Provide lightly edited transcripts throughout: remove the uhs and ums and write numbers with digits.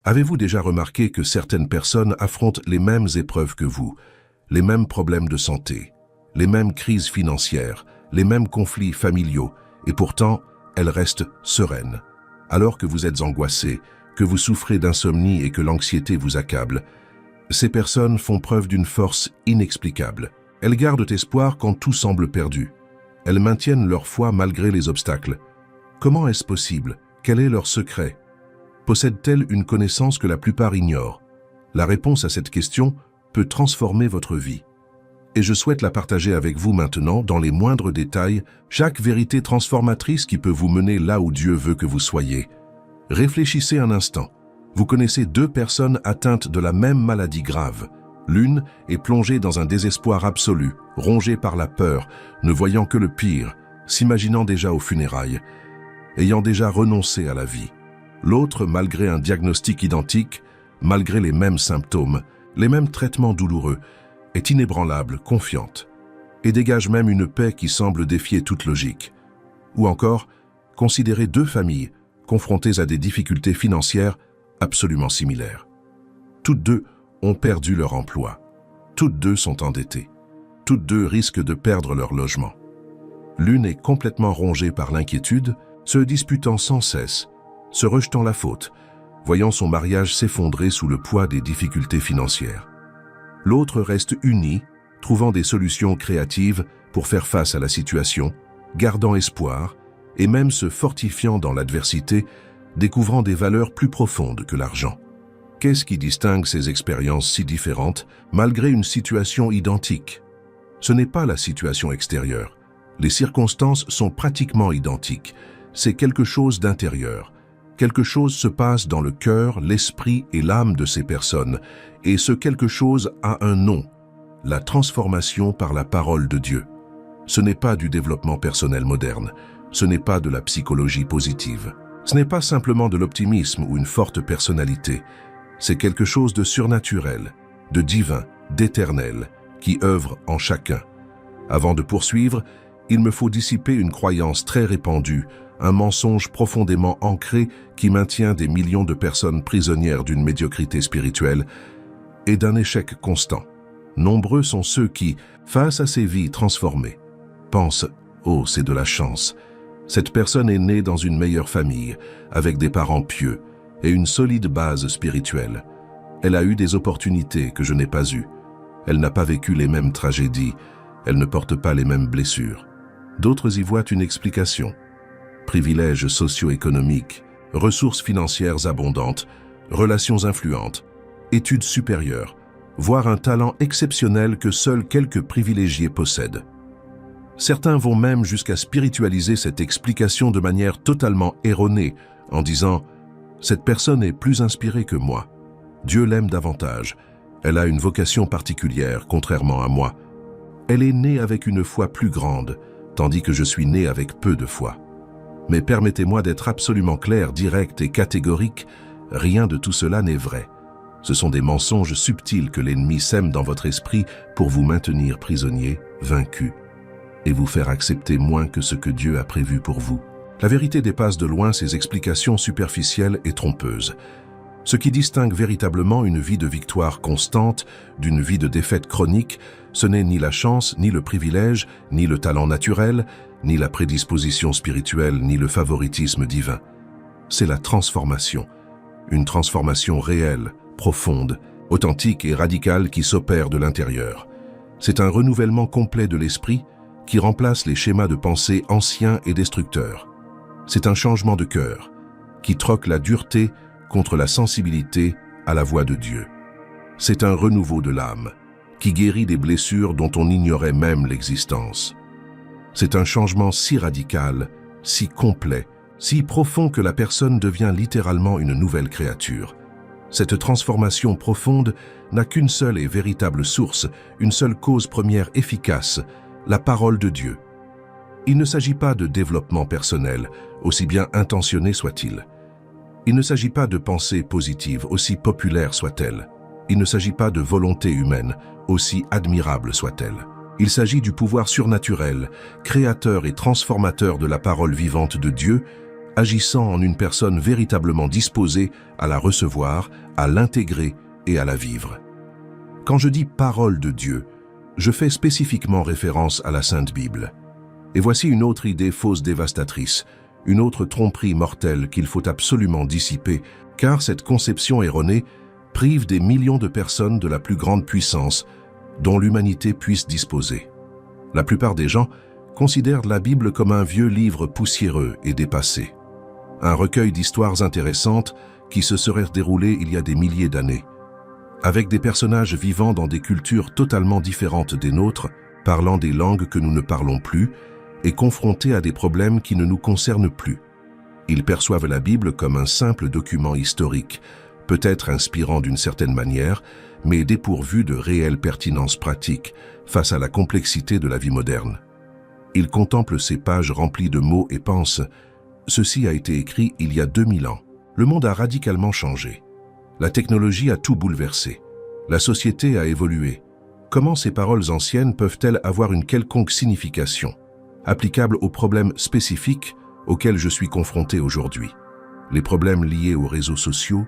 Avez-vous déjà remarqué que certaines personnes affrontent les mêmes épreuves que vous, les mêmes problèmes de santé, les mêmes crises financières, les mêmes conflits familiaux, et pourtant, elles restent sereines? Alors que vous êtes angoissé, que vous souffrez d'insomnie et que l'anxiété vous accable, ces personnes font preuve d'une force inexplicable. Elles gardent espoir quand tout semble perdu. Elles maintiennent leur foi malgré les obstacles. Comment est-ce possible? Quel est leur secret? Possèdent-elles une connaissance que la plupart ignorent? La réponse à cette question peut transformer votre vie. Et je souhaite la partager avec vous maintenant dans les moindres détails, chaque vérité transformatrice qui peut vous mener là où Dieu veut que vous soyez. Réfléchissez un instant. Vous connaissez deux personnes atteintes de la même maladie grave. L'une est plongée dans un désespoir absolu, rongée par la peur, ne voyant que le pire, s'imaginant déjà aux funérailles, ayant déjà renoncé à la vie. L'autre, malgré un diagnostic identique, malgré les mêmes symptômes, les mêmes traitements douloureux, est inébranlable, confiante, et dégage même une paix qui semble défier toute logique. Ou encore, considérez deux familles confrontées à des difficultés financières absolument similaires. Toutes deux ont perdu leur emploi. Toutes deux sont endettées. Toutes deux risquent de perdre leur logement. L'une est complètement rongée par l'inquiétude, se disputant sans cesse, se rejetant la faute, voyant son mariage s'effondrer sous le poids des difficultés financières. L'autre reste unie, trouvant des solutions créatives pour faire face à la situation, gardant espoir et même se fortifiant dans l'adversité, découvrant des valeurs plus profondes que l'argent. Qu'est-ce qui distingue ces expériences si différentes malgré une situation identique? Ce n'est pas la situation extérieure. Les circonstances sont pratiquement identiques. C'est quelque chose d'intérieur. Quelque chose se passe dans le cœur, l'esprit et l'âme de ces personnes, et ce quelque chose a un nom, la transformation par la parole de Dieu. Ce n'est pas du développement personnel moderne, ce n'est pas de la psychologie positive, ce n'est pas simplement de l'optimisme ou une forte personnalité, c'est quelque chose de surnaturel, de divin, d'éternel, qui œuvre en chacun. Avant de poursuivre, il me faut dissiper une croyance très répandue, un mensonge profondément ancré qui maintient des millions de personnes prisonnières d'une médiocrité spirituelle et d'un échec constant. Nombreux sont ceux qui, face à ces vies transformées, pensent « Oh, c'est de la chance ». Cette personne est née dans une meilleure famille, avec des parents pieux et une solide base spirituelle. Elle a eu des opportunités que je n'ai pas eues. Elle n'a pas vécu les mêmes tragédies. Elle ne porte pas les mêmes blessures. D'autres y voient une explication. Privilèges socio-économiques, ressources financières abondantes, relations influentes, études supérieures, voire un talent exceptionnel que seuls quelques privilégiés possèdent. Certains vont même jusqu'à spiritualiser cette explication de manière totalement erronée, en disant « Cette personne est plus inspirée que moi. Dieu l'aime davantage. Elle a une vocation particulière, contrairement à moi. Elle est née avec une foi plus grande, tandis que je suis né avec peu de foi. » Mais permettez-moi d'être absolument clair, direct et catégorique, rien de tout cela n'est vrai. Ce sont des mensonges subtils que l'ennemi sème dans votre esprit pour vous maintenir prisonnier, vaincu, et vous faire accepter moins que ce que Dieu a prévu pour vous. La vérité dépasse de loin ces explications superficielles et trompeuses. Ce qui distingue véritablement une vie de victoire constante d'une vie de défaite chronique, ce n'est ni la chance, ni le privilège, ni le talent naturel, ni la prédisposition spirituelle, ni le favoritisme divin. C'est la transformation. Une transformation réelle, profonde, authentique et radicale qui s'opère de l'intérieur. C'est un renouvellement complet de l'esprit qui remplace les schémas de pensée anciens et destructeurs. C'est un changement de cœur qui troque la dureté contre la sensibilité à la voix de Dieu. C'est un renouveau de l'âme qui guérit des blessures dont on ignorait même l'existence. C'est un changement si radical, si complet, si profond que la personne devient littéralement une nouvelle créature. Cette transformation profonde n'a qu'une seule et véritable source, une seule cause première efficace, la parole de Dieu. Il ne s'agit pas de développement personnel, aussi bien intentionné soit-il. Il ne s'agit pas de pensée positive, aussi populaire soit-elle. Il ne s'agit pas de volonté humaine, aussi admirable soit-elle. Il s'agit du pouvoir surnaturel, créateur et transformateur de la parole vivante de Dieu, agissant en une personne véritablement disposée à la recevoir, à l'intégrer et à la vivre. Quand je dis parole de Dieu, je fais spécifiquement référence à la Sainte Bible. Et voici une autre idée fausse dévastatrice, une autre tromperie mortelle qu'il faut absolument dissiper, car cette conception erronée prive des millions de personnes de la plus grande puissance dont l'humanité puisse disposer. La plupart des gens considèrent la Bible comme un vieux livre poussiéreux et dépassé, un recueil d'histoires intéressantes qui se seraient déroulées il y a des milliers d'années, avec des personnages vivant dans des cultures totalement différentes des nôtres, parlant des langues que nous ne parlons plus et confrontés à des problèmes qui ne nous concernent plus. Ils perçoivent la Bible comme un simple document historique, peut-être inspirant d'une certaine manière, mais dépourvu de réelle pertinence pratique face à la complexité de la vie moderne. Ils contemplent ces pages remplies de mots et pensent « Ceci a été écrit il y a 2000 ans. Le monde a radicalement changé. La technologie a tout bouleversé. La société a évolué. Comment ces paroles anciennes peuvent-elles avoir une quelconque signification, applicable aux problèmes spécifiques auxquels je suis confronté aujourd'hui? Les problèmes liés aux réseaux sociaux,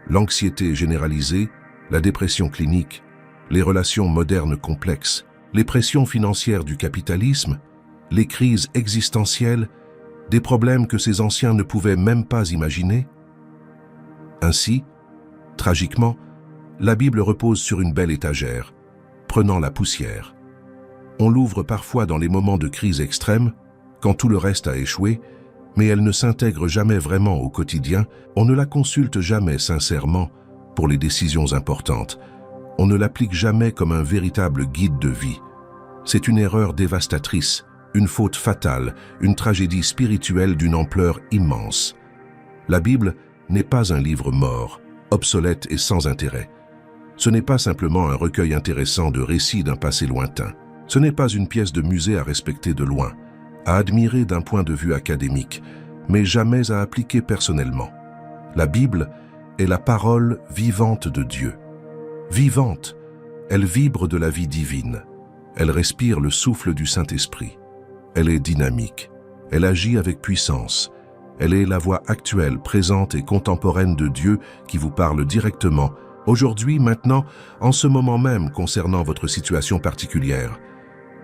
l'anxiété généralisée, la dépression clinique, les relations modernes complexes, les pressions financières du capitalisme, les crises existentielles, des problèmes que ces anciens ne pouvaient même pas imaginer? Ainsi, tragiquement, la Bible repose sur une belle étagère, prenant la poussière. On l'ouvre parfois dans les moments de crise extrême, quand tout le reste a échoué, mais elle ne s'intègre jamais vraiment au quotidien, on ne la consulte jamais sincèrement pour les décisions importantes, on ne l'applique jamais comme un véritable guide de vie. C'est une erreur dévastatrice, une faute fatale, une tragédie spirituelle d'une ampleur immense. La Bible n'est pas un livre mort, obsolète et sans intérêt. Ce n'est pas simplement un recueil intéressant de récits d'un passé lointain. Ce n'est pas une pièce de musée à respecter de loin, à admirer d'un point de vue académique, mais jamais à appliquer personnellement. La Bible est la parole vivante de Dieu. Vivante, elle vibre de la vie divine. Elle respire le souffle du Saint-Esprit. Elle est dynamique. Elle agit avec puissance. Elle est la voix actuelle, présente et contemporaine de Dieu qui vous parle directement, aujourd'hui, maintenant, en ce moment même concernant votre situation particulière.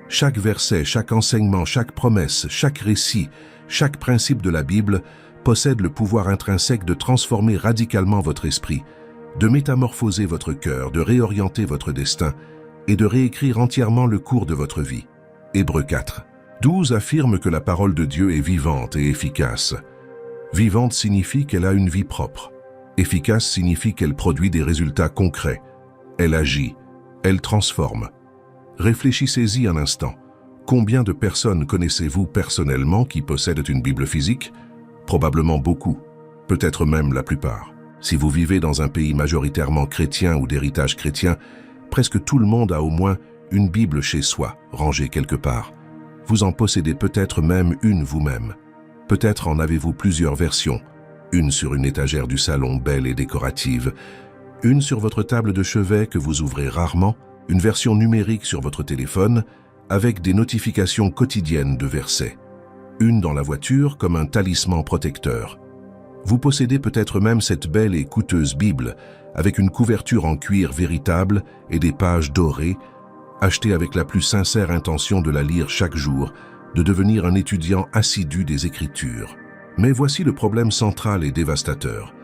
Chaque verset, chaque enseignement, chaque promesse, chaque récit, chaque principe de la Bible possède le pouvoir intrinsèque de transformer radicalement votre esprit, de métamorphoser votre cœur, de réorienter votre destin et de réécrire entièrement le cours de votre vie. Hébreux 4, 12 affirme que la parole de Dieu est vivante et efficace. Vivante signifie qu'elle a une vie propre. Efficace signifie qu'elle produit des résultats concrets. Elle agit, elle transforme. Réfléchissez-y un instant. Combien de personnes connaissez-vous personnellement qui possèdent une Bible physique? Probablement beaucoup, peut-être même la plupart. Si vous vivez dans un pays majoritairement chrétien ou d'héritage chrétien, presque tout le monde a au moins une Bible chez soi, rangée quelque part. Vous en possédez peut-être même une vous-même. Peut-être en avez-vous plusieurs versions, une sur une étagère du salon belle et décorative, une sur votre table de chevet que vous ouvrez rarement, une version numérique sur votre téléphone avec des notifications quotidiennes de versets, une dans la voiture comme un talisman protecteur. Vous possédez peut-être même cette belle et coûteuse Bible avec une couverture en cuir véritable et des pages dorées, achetée avec la plus sincère intention de la lire chaque jour, de devenir un étudiant assidu des Écritures. Mais voici le problème central et dévastateur,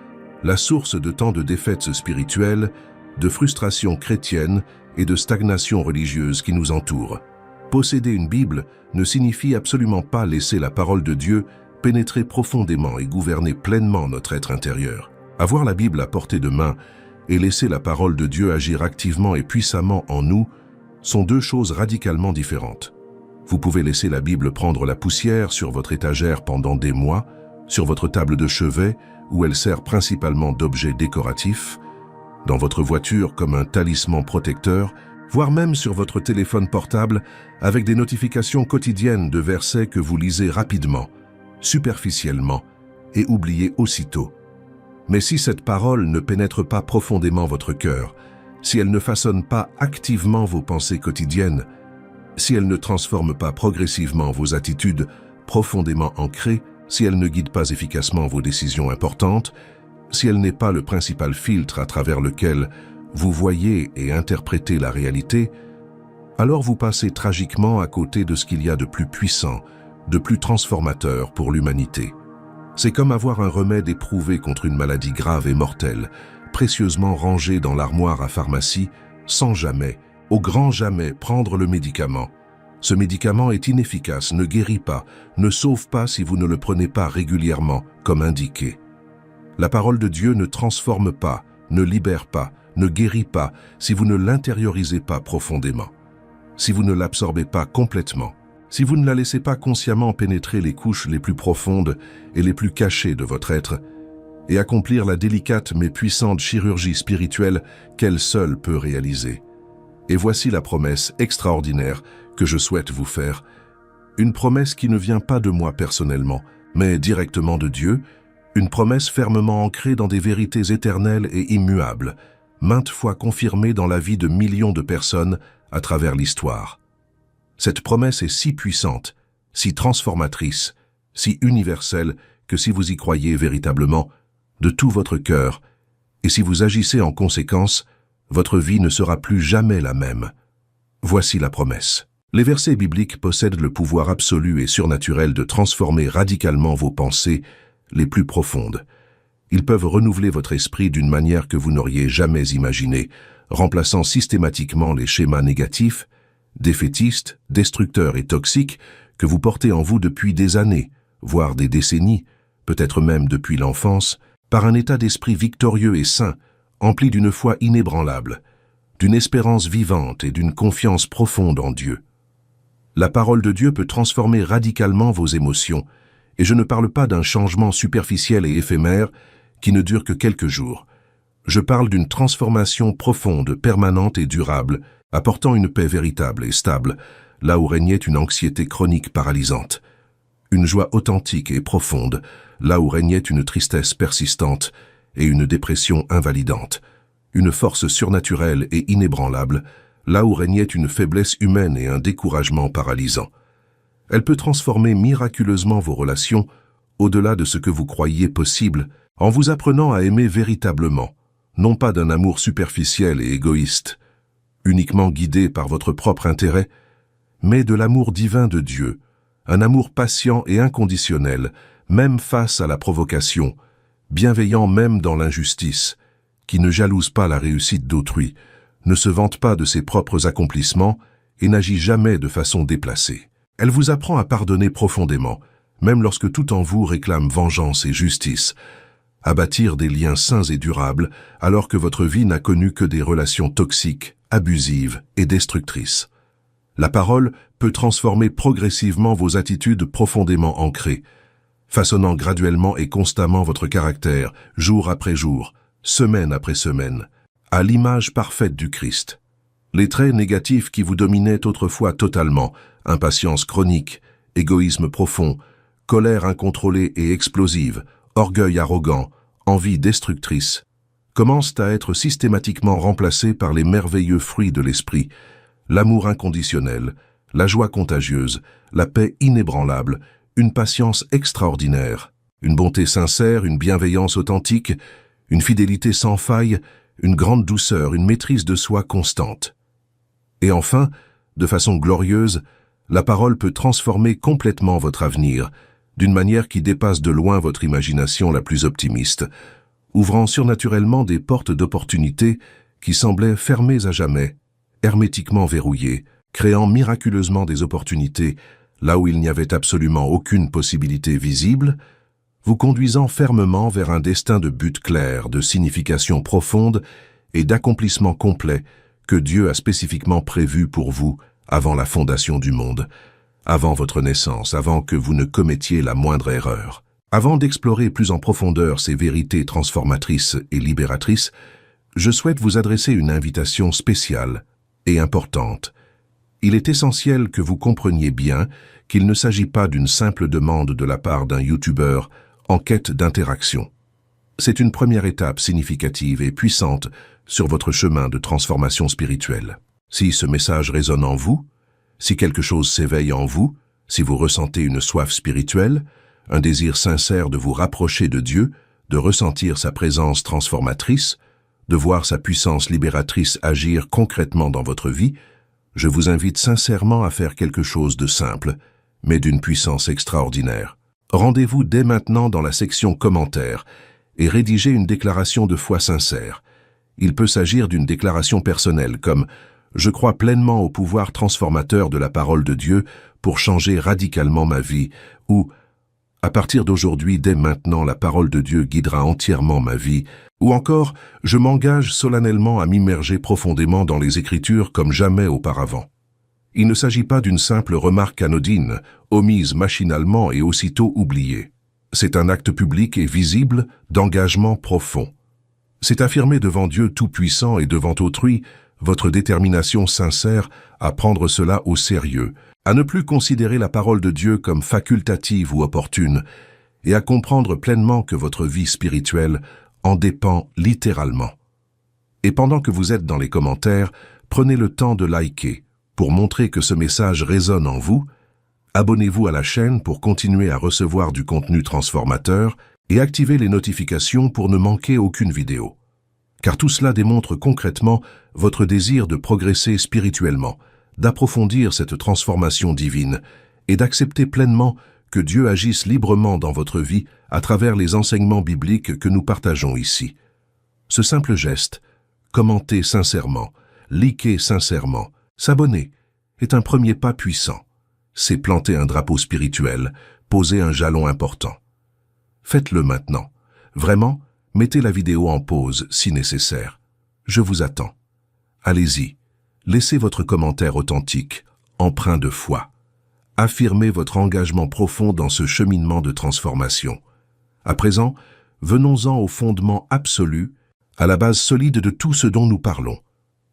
la source de tant de défaites spirituelles, de frustrations chrétiennes et de stagnation religieuse qui nous entourent. Posséder une Bible ne signifie absolument pas laisser la parole de Dieu pénétrer profondément et gouverner pleinement notre être intérieur. Avoir la Bible à portée de main et laisser la parole de Dieu agir activement et puissamment en nous sont deux choses radicalement différentes. Vous pouvez laisser la Bible prendre la poussière sur votre étagère pendant des mois, sur votre table de chevet, où elle sert principalement d'objet décoratif, dans votre voiture comme un talisman protecteur, voire même sur votre téléphone portable avec des notifications quotidiennes de versets que vous lisez rapidement, superficiellement et oubliez aussitôt. Mais si cette parole ne pénètre pas profondément votre cœur, si elle ne façonne pas activement vos pensées quotidiennes, si elle ne transforme pas progressivement vos attitudes profondément ancrées, si elle ne guide pas efficacement vos décisions importantes, si elle n'est pas le principal filtre à travers lequel vous voyez et interprétez la réalité, alors vous passez tragiquement à côté de ce qu'il y a de plus puissant, de plus transformateur pour l'humanité. C'est comme avoir un remède éprouvé contre une maladie grave et mortelle, précieusement rangé dans l'armoire à pharmacie, sans jamais, au grand jamais, prendre le médicament. Ce médicament est inefficace, ne guérit pas, ne sauve pas si vous ne le prenez pas régulièrement, comme indiqué. La parole de Dieu ne transforme pas, ne libère pas, ne guérit pas si vous ne l'intériorisez pas profondément, si vous ne l'absorbez pas complètement, si vous ne la laissez pas consciemment pénétrer les couches les plus profondes et les plus cachées de votre être et accomplir la délicate mais puissante chirurgie spirituelle qu'elle seule peut réaliser. Et voici la promesse extraordinaire que je souhaite vous faire, une promesse qui ne vient pas de moi personnellement, mais directement de Dieu, une promesse fermement ancrée dans des vérités éternelles et immuables, maintes fois confirmée dans la vie de millions de personnes à travers l'histoire. Cette promesse est si puissante, si transformatrice, si universelle que si vous y croyez véritablement, de tout votre cœur, et si vous agissez en conséquence, votre vie ne sera plus jamais la même. Voici la promesse. Les versets bibliques possèdent le pouvoir absolu et surnaturel de transformer radicalement vos pensées les plus profondes. Ils peuvent renouveler votre esprit d'une manière que vous n'auriez jamais imaginée, remplaçant systématiquement les schémas négatifs, défaitistes, destructeurs et toxiques que vous portez en vous depuis des années, voire des décennies, peut-être même depuis l'enfance, par un état d'esprit victorieux et sain, empli d'une foi inébranlable, d'une espérance vivante et d'une confiance profonde en Dieu. La parole de Dieu peut transformer radicalement vos émotions, et je ne parle pas d'un changement superficiel et éphémère qui ne dure que quelques jours. Je parle d'une transformation profonde, permanente et durable, apportant une paix véritable et stable, là où régnait une anxiété chronique paralysante, une joie authentique et profonde, là où régnait une tristesse persistante et une dépression invalidante, une force surnaturelle et inébranlable, là où régnait une faiblesse humaine et un découragement paralysant. Elle peut transformer miraculeusement vos relations au-delà de ce que vous croyiez possible, en vous apprenant à aimer véritablement, non pas d'un amour superficiel et égoïste, uniquement guidé par votre propre intérêt, mais de l'amour divin de Dieu, un amour patient et inconditionnel, même face à la provocation, bienveillant même dans l'injustice, qui ne jalouse pas la réussite d'autrui, ne se vante pas de ses propres accomplissements et n'agit jamais de façon déplacée. Elle vous apprend à pardonner profondément, même lorsque tout en vous réclame vengeance et justice, à bâtir des liens sains et durables alors que votre vie n'a connu que des relations toxiques, abusives et destructrices. La parole peut transformer progressivement vos attitudes profondément ancrées, façonnant graduellement et constamment votre caractère, jour après jour, semaine après semaine, à l'image parfaite du Christ. Les traits négatifs qui vous dominaient autrefois totalement, impatience chronique, égoïsme profond, colère incontrôlée et explosive, orgueil arrogant, envie destructrice, commencent à être systématiquement remplacés par les merveilleux fruits de l'esprit, l'amour inconditionnel, la joie contagieuse, la paix inébranlable, une patience extraordinaire, une bonté sincère, une bienveillance authentique, une fidélité sans faille, une grande douceur, une maîtrise de soi constante. Et enfin, de façon glorieuse, la parole peut transformer complètement votre avenir, d'une manière qui dépasse de loin votre imagination la plus optimiste, ouvrant surnaturellement des portes d'opportunités qui semblaient fermées à jamais, hermétiquement verrouillées, créant miraculeusement des opportunités là où il n'y avait absolument aucune possibilité visible, vous conduisant fermement vers un destin de but clair, de signification profonde et d'accomplissement complet que Dieu a spécifiquement prévu pour vous avant la fondation du monde, avant votre naissance, avant que vous ne commettiez la moindre erreur. Avant d'explorer plus en profondeur ces vérités transformatrices et libératrices, je souhaite vous adresser une invitation spéciale et importante. Il est essentiel que vous compreniez bien qu'il ne s'agit pas d'une simple demande de la part d'un YouTuber en quête d'interaction. C'est une première étape significative et puissante sur votre chemin de transformation spirituelle. Si ce message résonne en vous, si quelque chose s'éveille en vous, si vous ressentez une soif spirituelle, un désir sincère de vous rapprocher de Dieu, de ressentir sa présence transformatrice, de voir sa puissance libératrice agir concrètement dans votre vie, je vous invite sincèrement à faire quelque chose de simple, mais d'une puissance extraordinaire. Rendez-vous dès maintenant dans la section commentaires et rédigez une déclaration de foi sincère. Il peut s'agir d'une déclaration personnelle comme « Je crois pleinement au pouvoir transformateur de la parole de Dieu pour changer radicalement ma vie » ou « À partir d'aujourd'hui, dès maintenant, la parole de Dieu guidera entièrement ma vie » ou encore « Je m'engage solennellement à m'immerger profondément dans les Écritures comme jamais auparavant ». Il ne s'agit pas d'une simple remarque anodine, omise machinalement et aussitôt oubliée. C'est un acte public et visible d'engagement profond. C'est affirmer devant Dieu Tout-Puissant et devant autrui votre détermination sincère à prendre cela au sérieux, à ne plus considérer la parole de Dieu comme facultative ou opportune, et à comprendre pleinement que votre vie spirituelle en dépend littéralement. Et pendant que vous êtes dans les commentaires, prenez le temps de liker pour montrer que ce message résonne en vous. Abonnez-vous à la chaîne pour continuer à recevoir du contenu transformateur et activez les notifications pour ne manquer aucune vidéo. Car tout cela démontre concrètement votre désir de progresser spirituellement, d'approfondir cette transformation divine et d'accepter pleinement que Dieu agisse librement dans votre vie à travers les enseignements bibliques que nous partageons ici. Ce simple geste, commenter sincèrement, liker sincèrement, s'abonner, est un premier pas puissant. C'est planter un drapeau spirituel, poser un jalon important. Faites-le maintenant. Vraiment, mettez la vidéo en pause si nécessaire. Je vous attends. Allez-y. Laissez votre commentaire authentique, empreint de foi. Affirmez votre engagement profond dans ce cheminement de transformation. À présent, venons-en au fondement absolu, à la base solide de tout ce dont nous parlons.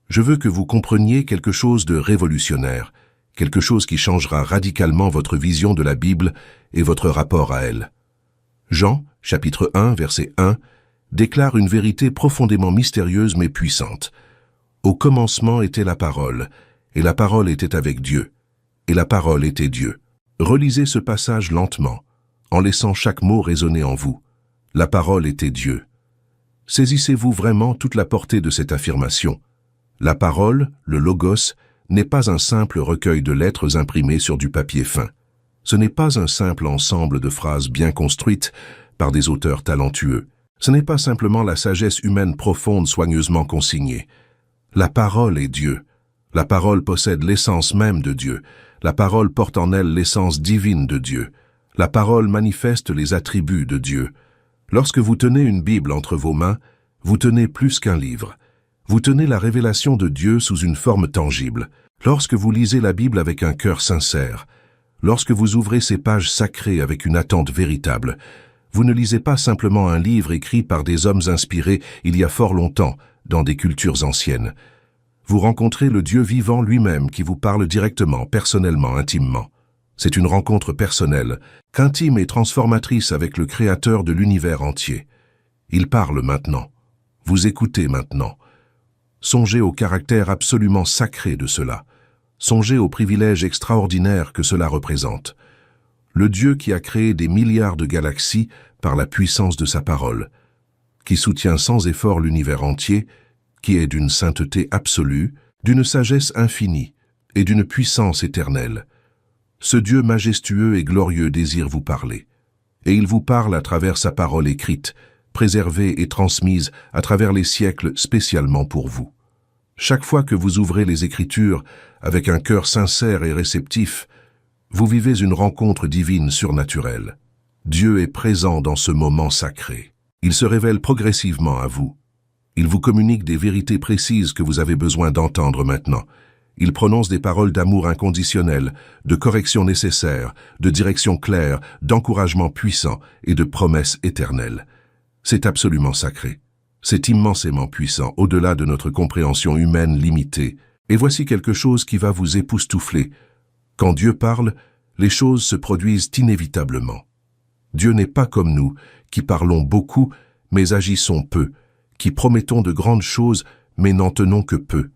Je veux que vous compreniez quelque chose de révolutionnaire, quelque chose qui changera radicalement votre vision de la Bible et votre rapport à elle. Jean, chapitre 1, verset 1, déclare une vérité profondément mystérieuse mais puissante. Au commencement était la parole, et la parole était avec Dieu, et la parole était Dieu. Relisez ce passage lentement, en laissant chaque mot résonner en vous. La parole était Dieu. Saisissez-vous vraiment toute la portée de cette affirmation. La parole, le logos, n'est pas un simple recueil de lettres imprimées sur du papier fin. Ce n'est pas un simple ensemble de phrases bien construites par des auteurs talentueux. Ce n'est pas simplement la sagesse humaine profonde soigneusement consignée. La parole est Dieu. La parole possède l'essence même de Dieu. La parole porte en elle l'essence divine de Dieu. La parole manifeste les attributs de Dieu. Lorsque vous tenez une Bible entre vos mains, vous tenez plus qu'un livre. Vous tenez la révélation de Dieu sous une forme tangible. Lorsque vous lisez la Bible avec un cœur sincère, lorsque vous ouvrez ces pages sacrées avec une attente véritable, vous ne lisez pas simplement un livre écrit par des hommes inspirés il y a fort longtemps, dans des cultures anciennes. Vous rencontrez le Dieu vivant lui-même qui vous parle directement, personnellement, intimement. C'est une rencontre personnelle, qu'intime et transformatrice avec le Créateur de l'univers entier. Il parle maintenant. Vous écoutez maintenant. Songez au caractère absolument sacré de cela. Songez au privilège extraordinaire que cela représente. Le Dieu qui a créé des milliards de galaxies par la puissance de sa parole, qui soutient sans effort l'univers entier, qui est d'une sainteté absolue, d'une sagesse infinie et d'une puissance éternelle. Ce Dieu majestueux et glorieux désire vous parler. Et il vous parle à travers sa parole écrite, préservée et transmise à travers les siècles spécialement pour vous. Chaque fois que vous ouvrez les Écritures avec un cœur sincère et réceptif, vous vivez une rencontre divine surnaturelle. Dieu est présent dans ce moment sacré. Il se révèle progressivement à vous. Il vous communique des vérités précises que vous avez besoin d'entendre maintenant. Il prononce des paroles d'amour inconditionnel, de correction nécessaire, de direction claire, d'encouragement puissant et de promesses éternelles. C'est absolument sacré. C'est immensément puissant, au-delà de notre compréhension humaine limitée. Et voici quelque chose qui va vous époustoufler. Quand Dieu parle, les choses se produisent inévitablement. Dieu n'est pas comme nous, qui parlons beaucoup, mais agissons peu, qui promettons de grandes choses, mais n'en tenons que peu.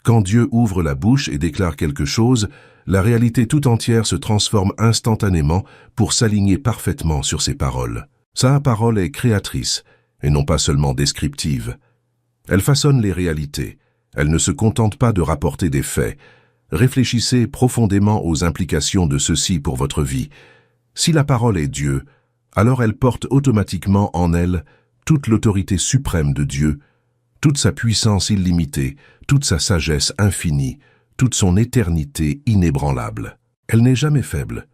Quand Dieu ouvre la bouche et déclare quelque chose, la réalité tout entière se transforme instantanément pour s'aligner parfaitement sur ses paroles. Sa parole est créatrice, et non pas seulement descriptive. Elle façonne les réalités. Elle ne se contente pas de rapporter des faits. Réfléchissez profondément aux implications de ceci pour votre vie. Si la parole est Dieu, alors elle porte automatiquement en elle toute l'autorité suprême de Dieu, toute sa puissance illimitée, toute sa sagesse infinie, toute son éternité inébranlable. Elle n'est jamais faible,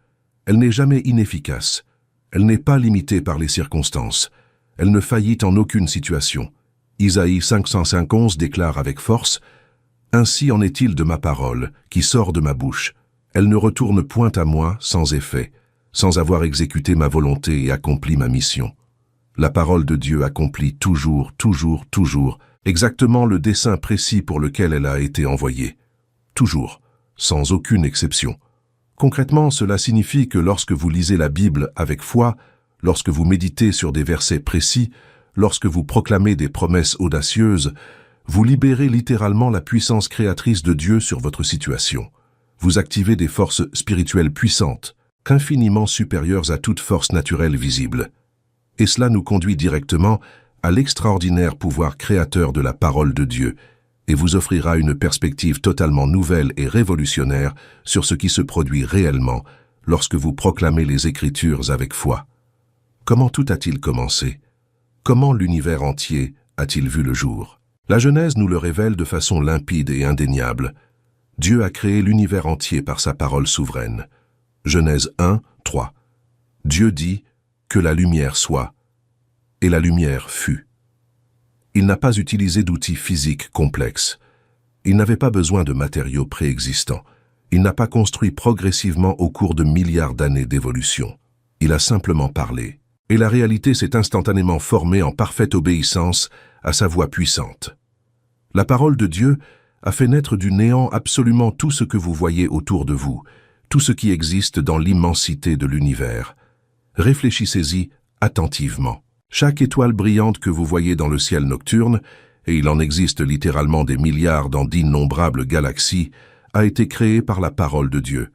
elle n'est jamais inefficace, elle n'est pas limitée par les circonstances, elle ne faillit en aucune situation. Isaïe 5:5-11 déclare avec force « Ainsi en est-il de ma parole, qui sort de ma bouche. Elle ne retourne point à moi sans effet, sans avoir exécuté ma volonté et accompli ma mission. » La parole de Dieu accomplit toujours, exactement le dessein précis pour lequel elle a été envoyée. Toujours, sans aucune exception. Concrètement, cela signifie que lorsque vous lisez la Bible avec foi, lorsque vous méditez sur des versets précis, lorsque vous proclamez des promesses audacieuses, vous libérez littéralement la puissance créatrice de Dieu sur votre situation. Vous activez des forces spirituelles puissantes, infiniment supérieures à toute force naturelle visible. Et cela nous conduit directement à l'extraordinaire pouvoir créateur de la parole de Dieu et vous offrira une perspective totalement nouvelle et révolutionnaire sur ce qui se produit réellement lorsque vous proclamez les Écritures avec foi. Comment tout a-t-il commencé? Comment l'univers entier a-t-il vu le jour? La Genèse nous le révèle de façon limpide et indéniable. Dieu a créé l'univers entier par sa parole souveraine. Genèse 1:3. Dieu dit « Que la lumière soit », et la lumière fut. Il n'a pas utilisé d'outils physiques complexes. Il n'avait pas besoin de matériaux préexistants. Il n'a pas construit progressivement au cours de milliards d'années d'évolution. Il a simplement parlé. Et la réalité s'est instantanément formée en parfaite obéissance à sa voix puissante. La parole de Dieu a fait naître du néant absolument tout ce que vous voyez autour de vous, tout ce qui existe dans l'immensité de l'univers. Réfléchissez-y attentivement. Chaque étoile brillante que vous voyez dans le ciel nocturne, et il en existe littéralement des milliards dans d'innombrables galaxies, a été créée par la parole de Dieu.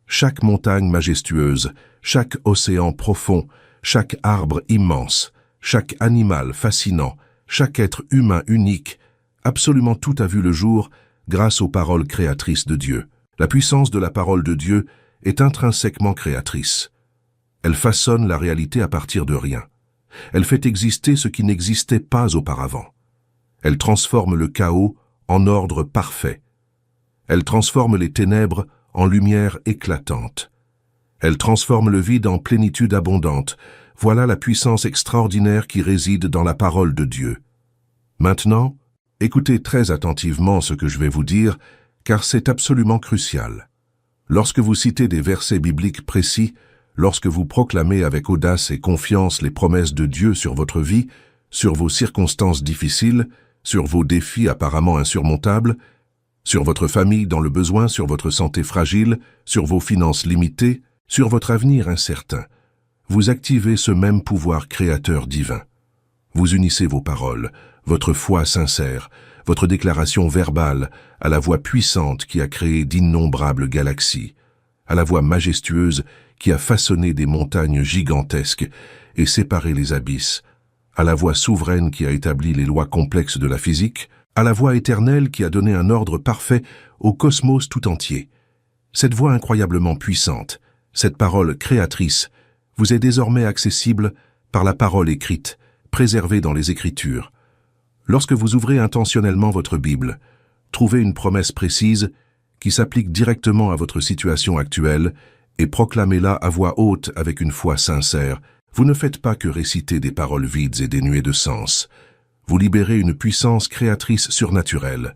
Chaque montagne majestueuse, chaque océan profond, chaque arbre immense, chaque animal fascinant, chaque être humain unique, absolument tout a vu le jour grâce aux paroles créatrices de Dieu. La puissance de la parole de Dieu est intrinsèquement créatrice. Elle façonne la réalité à partir de rien. Elle fait exister ce qui n'existait pas auparavant. Elle transforme le chaos en ordre parfait. Elle transforme les ténèbres en lumière éclatante. Elle transforme le vide en plénitude abondante. Voilà la puissance extraordinaire qui réside dans la parole de Dieu. Maintenant, écoutez très attentivement ce que je vais vous dire, car c'est absolument crucial. Lorsque vous citez des versets bibliques précis, lorsque vous proclamez avec audace et confiance les promesses de Dieu sur votre vie, sur vos circonstances difficiles, sur vos défis apparemment insurmontables, sur votre famille dans le besoin, sur votre santé fragile, sur vos finances limitées, sur votre avenir incertain, vous activez ce même pouvoir créateur divin. Vous unissez vos paroles, votre foi sincère, votre déclaration verbale à la voix puissante qui a créé d'innombrables galaxies, à la voix majestueuse qui a façonné des montagnes gigantesques et séparé les abysses, à la voix souveraine qui a établi les lois complexes de la physique, à la voix éternelle qui a donné un ordre parfait au cosmos tout entier. Cette voix incroyablement puissante, cette parole créatrice, vous est désormais accessible par la parole écrite, préservée dans les Écritures. Lorsque vous ouvrez intentionnellement votre Bible, trouvez une promesse précise qui s'applique directement à votre situation actuelle et proclamez-la à voix haute avec une foi sincère. Vous ne faites pas que réciter des paroles vides et dénuées de sens. Vous libérez une puissance créatrice surnaturelle.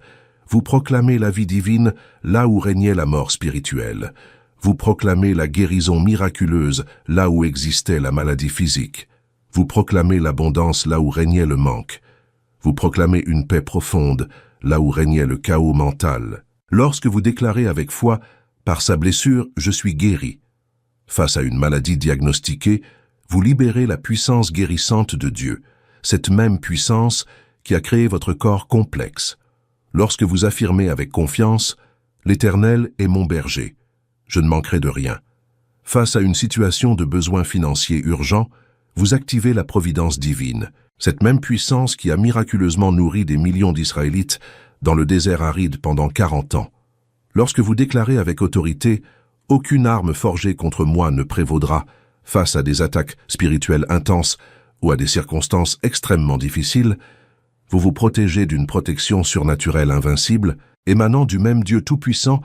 Vous proclamez la vie divine là où régnait la mort spirituelle. Vous proclamez la guérison miraculeuse là où existait la maladie physique. Vous proclamez l'abondance là où régnait le manque. Vous proclamez une paix profonde là où régnait le chaos mental. Lorsque vous déclarez avec foi « Par sa blessure, je suis guéri », face à une maladie diagnostiquée, vous libérez la puissance guérissante de Dieu, cette même puissance qui a créé votre corps complexe. Lorsque vous affirmez avec confiance « L'Éternel est mon berger, je ne manquerai de rien ». Face à une situation de besoin financier urgent, vous activez la providence divine, cette même puissance qui a miraculeusement nourri des millions d'Israélites dans le désert aride pendant 40 ans. Lorsque vous déclarez avec autorité « Aucune arme forgée contre moi ne prévaudra » face à des attaques spirituelles intenses ou à des circonstances extrêmement difficiles, vous vous protégez d'une protection surnaturelle invincible, émanant du même Dieu tout-puissant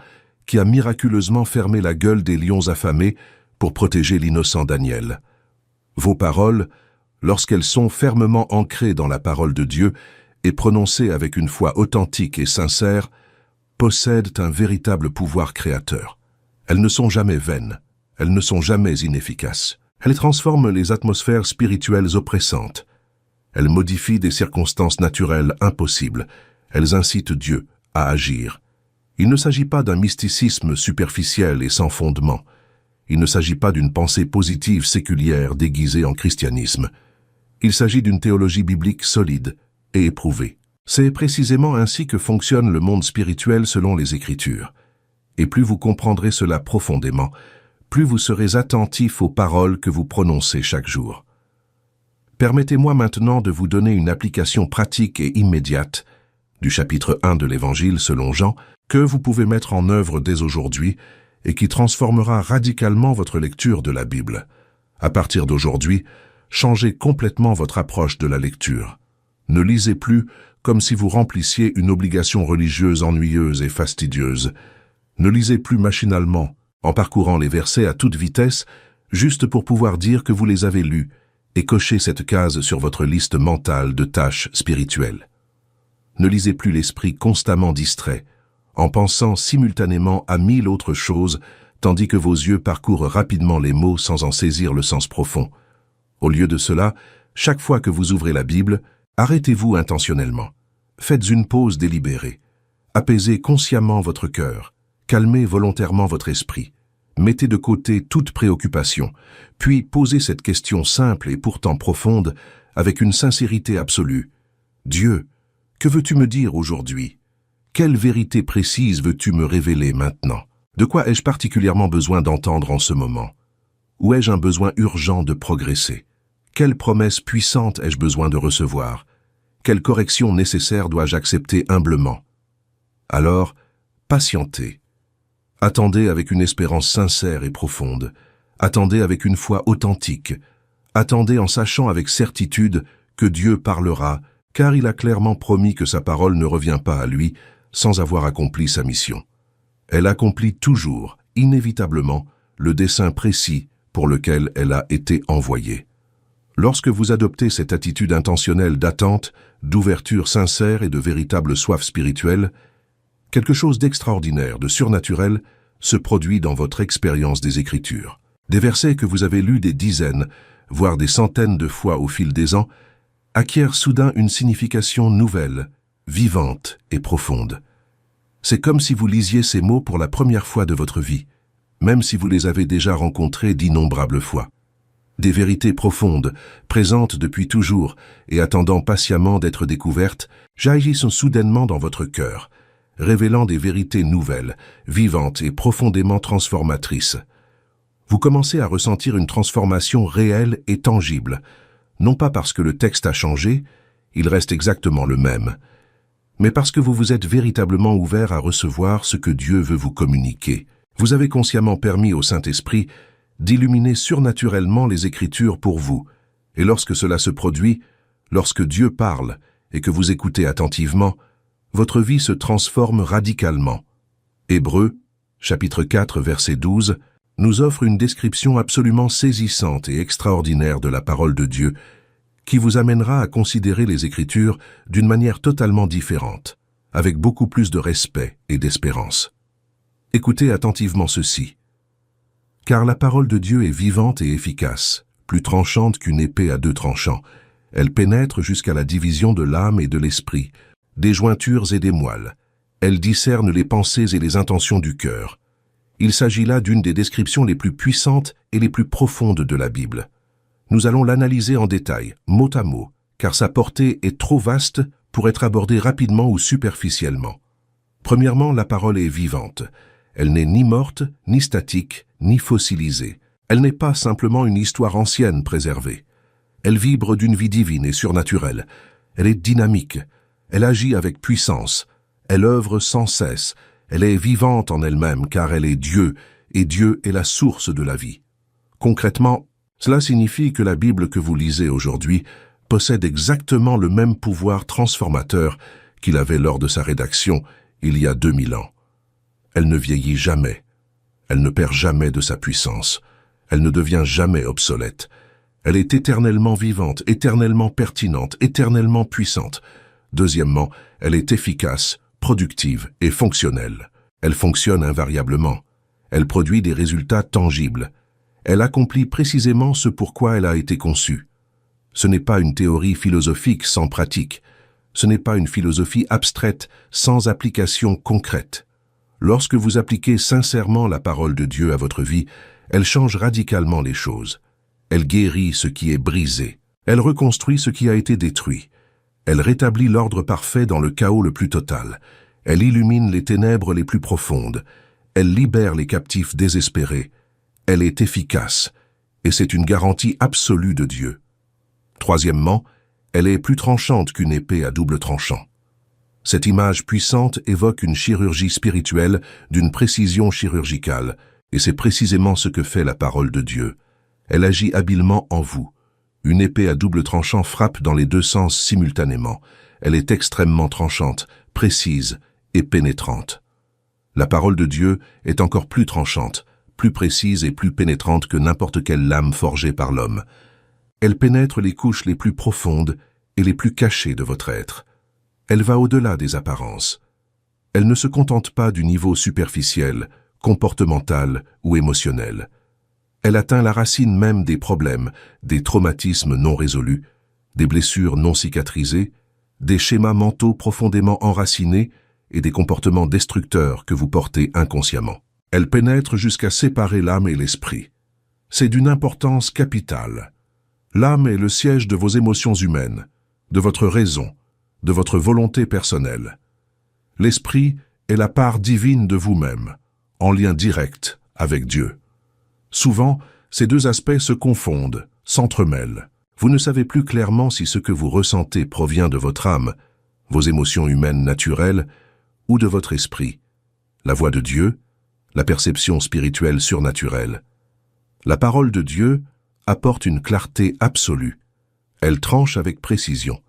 qui a miraculeusement fermé la gueule des lions affamés pour protéger l'innocent Daniel. Vos paroles, lorsqu'elles sont fermement ancrées dans la parole de Dieu et prononcées avec une foi authentique et sincère, possèdent un véritable pouvoir créateur. Elles ne sont jamais vaines, elles ne sont jamais inefficaces. Elles transforment les atmosphères spirituelles oppressantes. Elles modifient des circonstances naturelles impossibles. Elles incitent Dieu à agir. Il ne s'agit pas d'un mysticisme superficiel et sans fondement. Il ne s'agit pas d'une pensée positive séculière déguisée en christianisme. Il s'agit d'une théologie biblique solide et éprouvée. C'est précisément ainsi que fonctionne le monde spirituel selon les Écritures. Et plus vous comprendrez cela profondément, plus vous serez attentif aux paroles que vous prononcez chaque jour. Permettez-moi maintenant de vous donner une application pratique et immédiate du chapitre 1 de l'Évangile selon Jean que vous pouvez mettre en œuvre dès aujourd'hui et qui transformera radicalement votre lecture de la Bible. À partir d'aujourd'hui, changez complètement votre approche de la lecture. Ne lisez plus comme si vous remplissiez une obligation religieuse ennuyeuse et fastidieuse. Ne lisez plus machinalement, en parcourant les versets à toute vitesse, juste pour pouvoir dire que vous les avez lus et cocher cette case sur votre liste mentale de tâches spirituelles. Ne lisez plus l'esprit constamment distrait, en pensant simultanément à 1000 autres choses, tandis que vos yeux parcourent rapidement les mots sans en saisir le sens profond. Au lieu de cela, chaque fois que vous ouvrez la Bible, arrêtez-vous intentionnellement. Faites une pause délibérée. Apaisez consciemment votre cœur. Calmez volontairement votre esprit. Mettez de côté toute préoccupation, puis posez cette question simple et pourtant profonde avec une sincérité absolue. Dieu, que veux-tu me dire aujourd'hui? Quelle vérité précise veux-tu me révéler maintenant? De quoi ai-je particulièrement besoin d'entendre en ce moment? Où ai-je un besoin urgent de progresser? Quelle promesse puissante ai-je besoin de recevoir? Quelle correction nécessaire dois-je accepter humblement? Alors, patientez. Attendez avec une espérance sincère et profonde. Attendez avec une foi authentique. Attendez en sachant avec certitude que Dieu parlera, car il a clairement promis que sa parole ne revient pas à lui sans avoir accompli sa mission. Elle accomplit toujours, inévitablement, le dessein précis pour lequel elle a été envoyée. Lorsque vous adoptez cette attitude intentionnelle d'attente, d'ouverture sincère et de véritable soif spirituelle, quelque chose d'extraordinaire, de surnaturel, se produit dans votre expérience des Écritures. Des versets que vous avez lus des dizaines, voire des centaines de fois au fil des ans, acquièrent soudain une signification nouvelle, vivante et profonde. C'est comme si vous lisiez ces mots pour la première fois de votre vie, même si vous les avez déjà rencontrés d'innombrables fois. Des vérités profondes, présentes depuis toujours et attendant patiemment d'être découvertes, jaillissent soudainement dans votre cœur, révélant des vérités nouvelles, vivantes et profondément transformatrices. Vous commencez à ressentir une transformation réelle et tangible, non pas parce que le texte a changé, il reste exactement le même, mais parce que vous vous êtes véritablement ouvert à recevoir ce que Dieu veut vous communiquer. Vous avez consciemment permis au Saint-Esprit d'illuminer surnaturellement les Écritures pour vous, et lorsque cela se produit, lorsque Dieu parle et que vous écoutez attentivement, votre vie se transforme radicalement. Hébreux, chapitre 4, verset 12, nous offre une description absolument saisissante et extraordinaire de la parole de Dieu qui vous amènera à considérer les Écritures d'une manière totalement différente, avec beaucoup plus de respect et d'espérance. Écoutez attentivement ceci. « Car la parole de Dieu est vivante et efficace, plus tranchante qu'une épée à 2 tranchants. Elle pénètre jusqu'à la division de l'âme et de l'esprit, des jointures et des moelles. Elle discerne les pensées et les intentions du cœur. » Il s'agit là d'une des descriptions les plus puissantes et les plus profondes de la Bible. Nous allons l'analyser en détail, mot à mot, car sa portée est trop vaste pour être abordés rapidement ou superficiellement. Premièrement, la parole est vivante. Elle n'est ni morte, ni statique, ni fossilisée. Elle n'est pas simplement une histoire ancienne préservée. Elle vibre d'une vie divine et surnaturelle. Elle est dynamique. Elle agit avec puissance. Elle œuvre sans cesse. Elle est vivante en elle-même car elle est Dieu, et Dieu est la source de la vie. Concrètement, cela signifie que la Bible que vous lisez aujourd'hui possède exactement le même pouvoir transformateur qu'il avait lors de sa rédaction il y a 2000 ans. Elle ne vieillit jamais. Elle ne perd jamais de sa puissance. Elle ne devient jamais obsolète. Elle est éternellement vivante, éternellement pertinente, éternellement puissante. Deuxièmement, elle est efficace, productive et fonctionnelle. Elle fonctionne invariablement. Elle produit des résultats tangibles. Elle accomplit précisément ce pourquoi elle a été conçue. Ce n'est pas une théorie philosophique sans pratique. Ce n'est pas une philosophie abstraite sans application concrète. Lorsque vous appliquez sincèrement la parole de Dieu à votre vie, elle change radicalement les choses. Elle guérit ce qui est brisé. Elle reconstruit ce qui a été détruit. Elle rétablit l'ordre parfait dans le chaos le plus total. Elle illumine les ténèbres les plus profondes. Elle libère les captifs désespérés. Elle est efficace, et c'est une garantie absolue de Dieu. Troisièmement, elle est plus tranchante qu'une épée à double tranchant. Cette image puissante évoque une chirurgie spirituelle d'une précision chirurgicale, et c'est précisément ce que fait la parole de Dieu. Elle agit habilement en vous. Une épée à double tranchant frappe dans les deux sens simultanément. Elle est extrêmement tranchante, précise et pénétrante. La parole de Dieu est encore plus tranchante, plus précise et plus pénétrante que n'importe quelle lame forgée par l'homme. Elle pénètre les couches les plus profondes et les plus cachées de votre être. Elle va au-delà des apparences. Elle ne se contente pas du niveau superficiel, comportemental ou émotionnel. Elle atteint la racine même des problèmes, des traumatismes non résolus, des blessures non cicatrisées, des schémas mentaux profondément enracinés et des comportements destructeurs que vous portez inconsciemment. Elle pénètre jusqu'à séparer l'âme et l'esprit. C'est d'une importance capitale. L'âme est le siège de vos émotions humaines, de votre raison, de votre volonté personnelle. L'esprit est la part divine de vous-même, en lien direct avec Dieu. Souvent, ces deux aspects se confondent, s'entremêlent. Vous ne savez plus clairement si ce que vous ressentez provient de votre âme, vos émotions humaines naturelles, ou de votre esprit, la voix de Dieu, la perception spirituelle surnaturelle. La parole de Dieu apporte une clarté absolue. Elle tranche avec précision.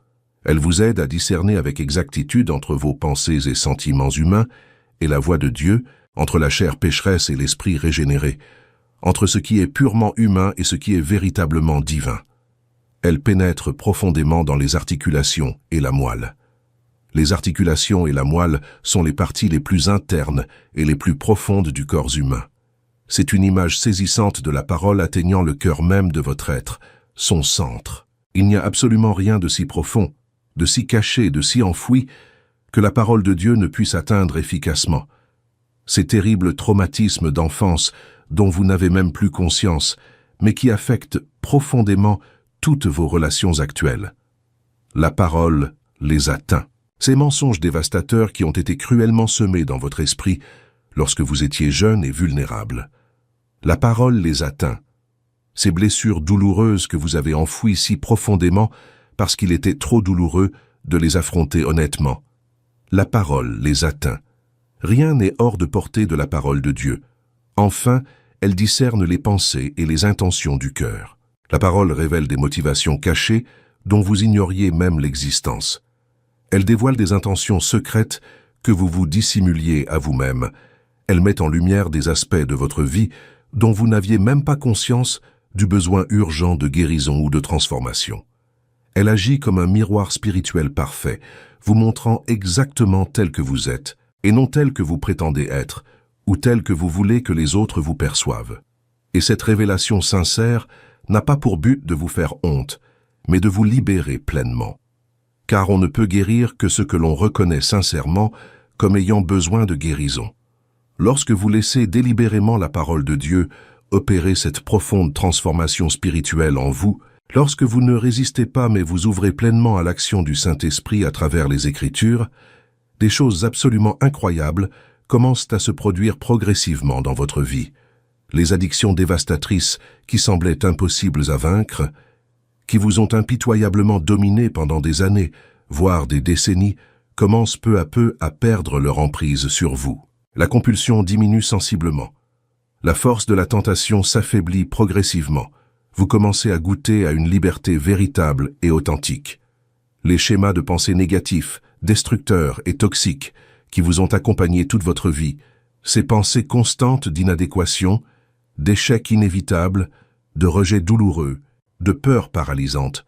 Elle vous aide à discerner avec exactitude entre vos pensées et sentiments humains et la voix de Dieu, entre la chair pécheresse et l'esprit régénéré, entre ce qui est purement humain et ce qui est véritablement divin. Elle pénètre profondément dans les articulations et la moelle. Les articulations et la moelle sont les parties les plus internes et les plus profondes du corps humain. C'est une image saisissante de la parole atteignant le cœur même de votre être, son centre. Il n'y a absolument rien de si profond, de si caché, de si enfoui, que la parole de Dieu ne puisse atteindre efficacement. Ces terribles traumatismes d'enfance dont vous n'avez même plus conscience, mais qui affectent profondément toutes vos relations actuelles. La parole les atteint. Ces mensonges dévastateurs qui ont été cruellement semés dans votre esprit lorsque vous étiez jeune et vulnérable. La parole les atteint. Ces blessures douloureuses que vous avez enfouies si profondément parce qu'il était trop douloureux de les affronter honnêtement. La parole les atteint. Rien n'est hors de portée de la parole de Dieu. Enfin, elle discerne les pensées et les intentions du cœur. La parole révèle des motivations cachées dont vous ignoriez même l'existence. Elle dévoile des intentions secrètes que vous vous dissimuliez à vous-même. Elle met en lumière des aspects de votre vie dont vous n'aviez même pas conscience du besoin urgent de guérison ou de transformation. Elle agit comme un miroir spirituel parfait, vous montrant exactement tel que vous êtes, et non tel que vous prétendez être, ou tel que vous voulez que les autres vous perçoivent. Et cette révélation sincère n'a pas pour but de vous faire honte, mais de vous libérer pleinement. Car on ne peut guérir que ce que l'on reconnaît sincèrement comme ayant besoin de guérison. Lorsque vous laissez délibérément la parole de Dieu opérer cette profonde transformation spirituelle en vous, Lorsque vous ne résistez pas mais vous ouvrez pleinement à l'action du Saint-Esprit à travers les Écritures, des choses absolument incroyables commencent à se produire progressivement dans votre vie. Les addictions dévastatrices qui semblaient impossibles à vaincre, qui vous ont impitoyablement dominé pendant des années, voire des décennies, commencent peu à peu à perdre leur emprise sur vous. La compulsion diminue sensiblement. La force de la tentation s'affaiblit progressivement. Vous commencez à goûter à une liberté véritable et authentique. Les schémas de pensée négatifs, destructeurs et toxiques qui vous ont accompagné toute votre vie, ces pensées constantes d'inadéquation, d'échecs inévitables, de rejets douloureux, de peurs paralysantes,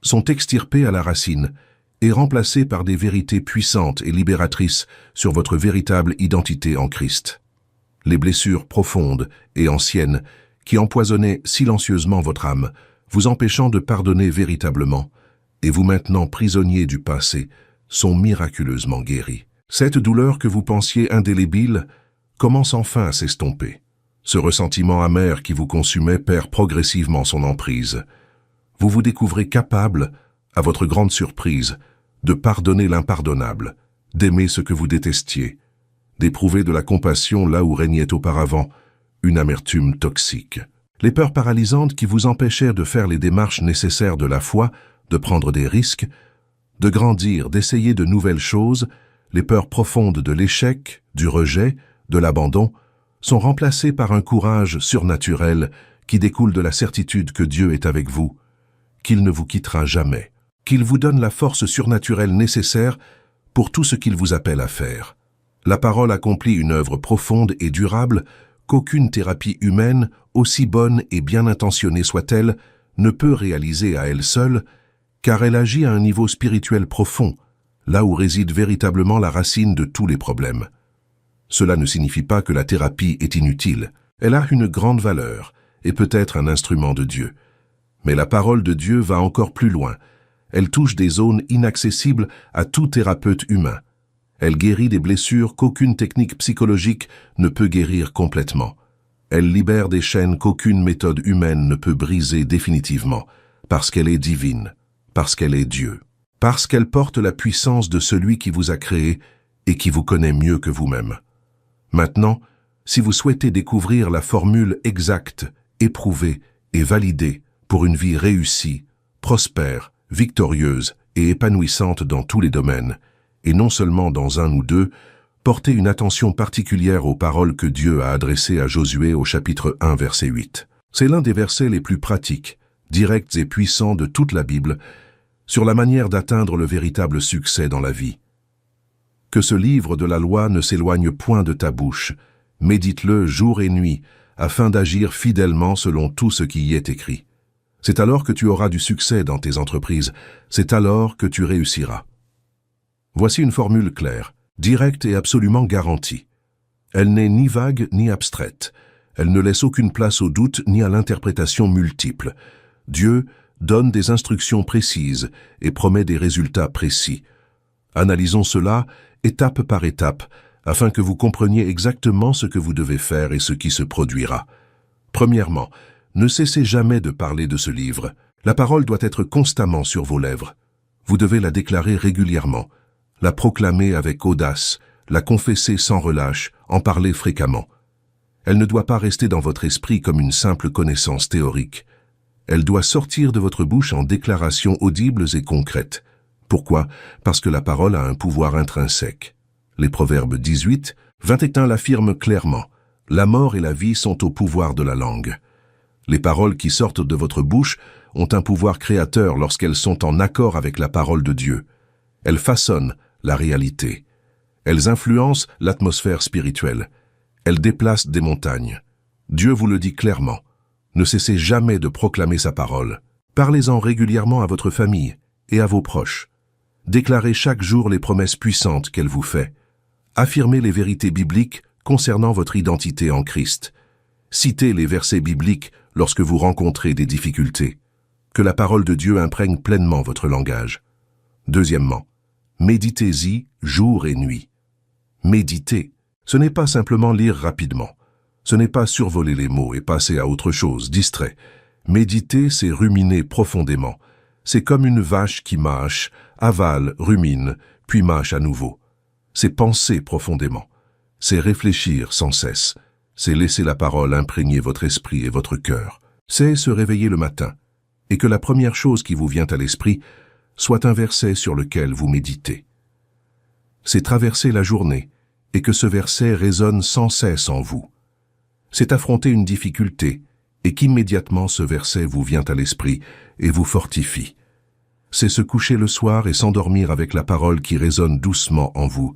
sont extirpées à la racine et remplacées par des vérités puissantes et libératrices sur votre véritable identité en Christ. Les blessures profondes et anciennes qui empoisonnaient silencieusement votre âme, vous empêchant de pardonner véritablement, et vous maintenant prisonnier du passé, sont miraculeusement guéries. Cette douleur que vous pensiez indélébile commence enfin à s'estomper. Ce ressentiment amer qui vous consumait perd progressivement son emprise. Vous vous découvrez capable, à votre grande surprise, de pardonner l'impardonnable, d'aimer ce que vous détestiez, d'éprouver de la compassion là où régnait auparavant une amertume toxique. Les peurs paralysantes qui vous empêchaient de faire les démarches nécessaires de la foi, de prendre des risques, de grandir, d'essayer de nouvelles choses, les peurs profondes de l'échec, du rejet, de l'abandon, sont remplacées par un courage surnaturel qui découle de la certitude que Dieu est avec vous, qu'il ne vous quittera jamais, qu'il vous donne la force surnaturelle nécessaire pour tout ce qu'il vous appelle à faire. La parole accomplit une œuvre profonde et durable qu'aucune thérapie humaine, aussi bonne et bien intentionnée soit-elle, ne peut réaliser à elle seule, car elle agit à un niveau spirituel profond, là où réside véritablement la racine de tous les problèmes. Cela ne signifie pas que la thérapie est inutile. Elle a une grande valeur et peut être un instrument de Dieu. Mais la parole de Dieu va encore plus loin. Elle touche des zones inaccessibles à tout thérapeute humain. Elle guérit des blessures qu'aucune technique psychologique ne peut guérir complètement. Elle libère des chaînes qu'aucune méthode humaine ne peut briser définitivement, parce qu'elle est divine, parce qu'elle est Dieu, parce qu'elle porte la puissance de celui qui vous a créé et qui vous connaît mieux que vous-même. Maintenant, si vous souhaitez découvrir la formule exacte, éprouvée et validée pour une vie réussie, prospère, victorieuse et épanouissante dans tous les domaines, et non seulement dans un ou deux, portez une attention particulière aux paroles que Dieu a adressées à Josué au chapitre 1, verset 8. C'est l'un des versets les plus pratiques, directs et puissants de toute la Bible, sur la manière d'atteindre le véritable succès dans la vie. Que ce livre de la loi ne s'éloigne point de ta bouche, médite-le jour et nuit, afin d'agir fidèlement selon tout ce qui y est écrit. C'est alors que tu auras du succès dans tes entreprises, c'est alors que tu réussiras. Voici une formule claire, directe et absolument garantie. Elle n'est ni vague ni abstraite. Elle ne laisse aucune place au doute ni à l'interprétation multiple. Dieu donne des instructions précises et promet des résultats précis. Analysons cela étape par étape, afin que vous compreniez exactement ce que vous devez faire et ce qui se produira. Premièrement, ne cessez jamais de parler de ce livre. La parole doit être constamment sur vos lèvres. Vous devez la déclarer régulièrement, la proclamer avec audace, la confesser sans relâche, en parler fréquemment. Elle ne doit pas rester dans votre esprit comme une simple connaissance théorique. Elle doit sortir de votre bouche en déclarations audibles et concrètes. Pourquoi? Parce que la parole a un pouvoir intrinsèque. Les Proverbes 18, 21 l'affirment clairement. La mort et la vie sont au pouvoir de la langue. Les paroles qui sortent de votre bouche ont un pouvoir créateur lorsqu'elles sont en accord avec la parole de Dieu. Elles façonnent la réalité. Elles influencent l'atmosphère spirituelle. Elles déplacent des montagnes. Dieu vous le dit clairement. Ne cessez jamais de proclamer sa parole. Parlez-en régulièrement à votre famille et à vos proches. Déclarez chaque jour les promesses puissantes qu'elle vous fait. Affirmez les vérités bibliques concernant votre identité en Christ. Citez les versets bibliques lorsque vous rencontrez des difficultés. Que la parole de Dieu imprègne pleinement votre langage. Deuxièmement, méditez-y jour et nuit. Méditer, ce n'est pas simplement lire rapidement. Ce n'est pas survoler les mots et passer à autre chose, distrait. Méditer, c'est ruminer profondément. C'est comme une vache qui mâche, avale, rumine, puis mâche à nouveau. C'est penser profondément. C'est réfléchir sans cesse. C'est laisser la parole imprégner votre esprit et votre cœur. C'est se réveiller le matin, et que la première chose qui vous vient à l'esprit soit un verset sur lequel vous méditez. C'est traverser la journée, et que ce verset résonne sans cesse en vous. C'est affronter une difficulté, et qu'immédiatement ce verset vous vient à l'esprit et vous fortifie. C'est se coucher le soir et s'endormir avec la parole qui résonne doucement en vous,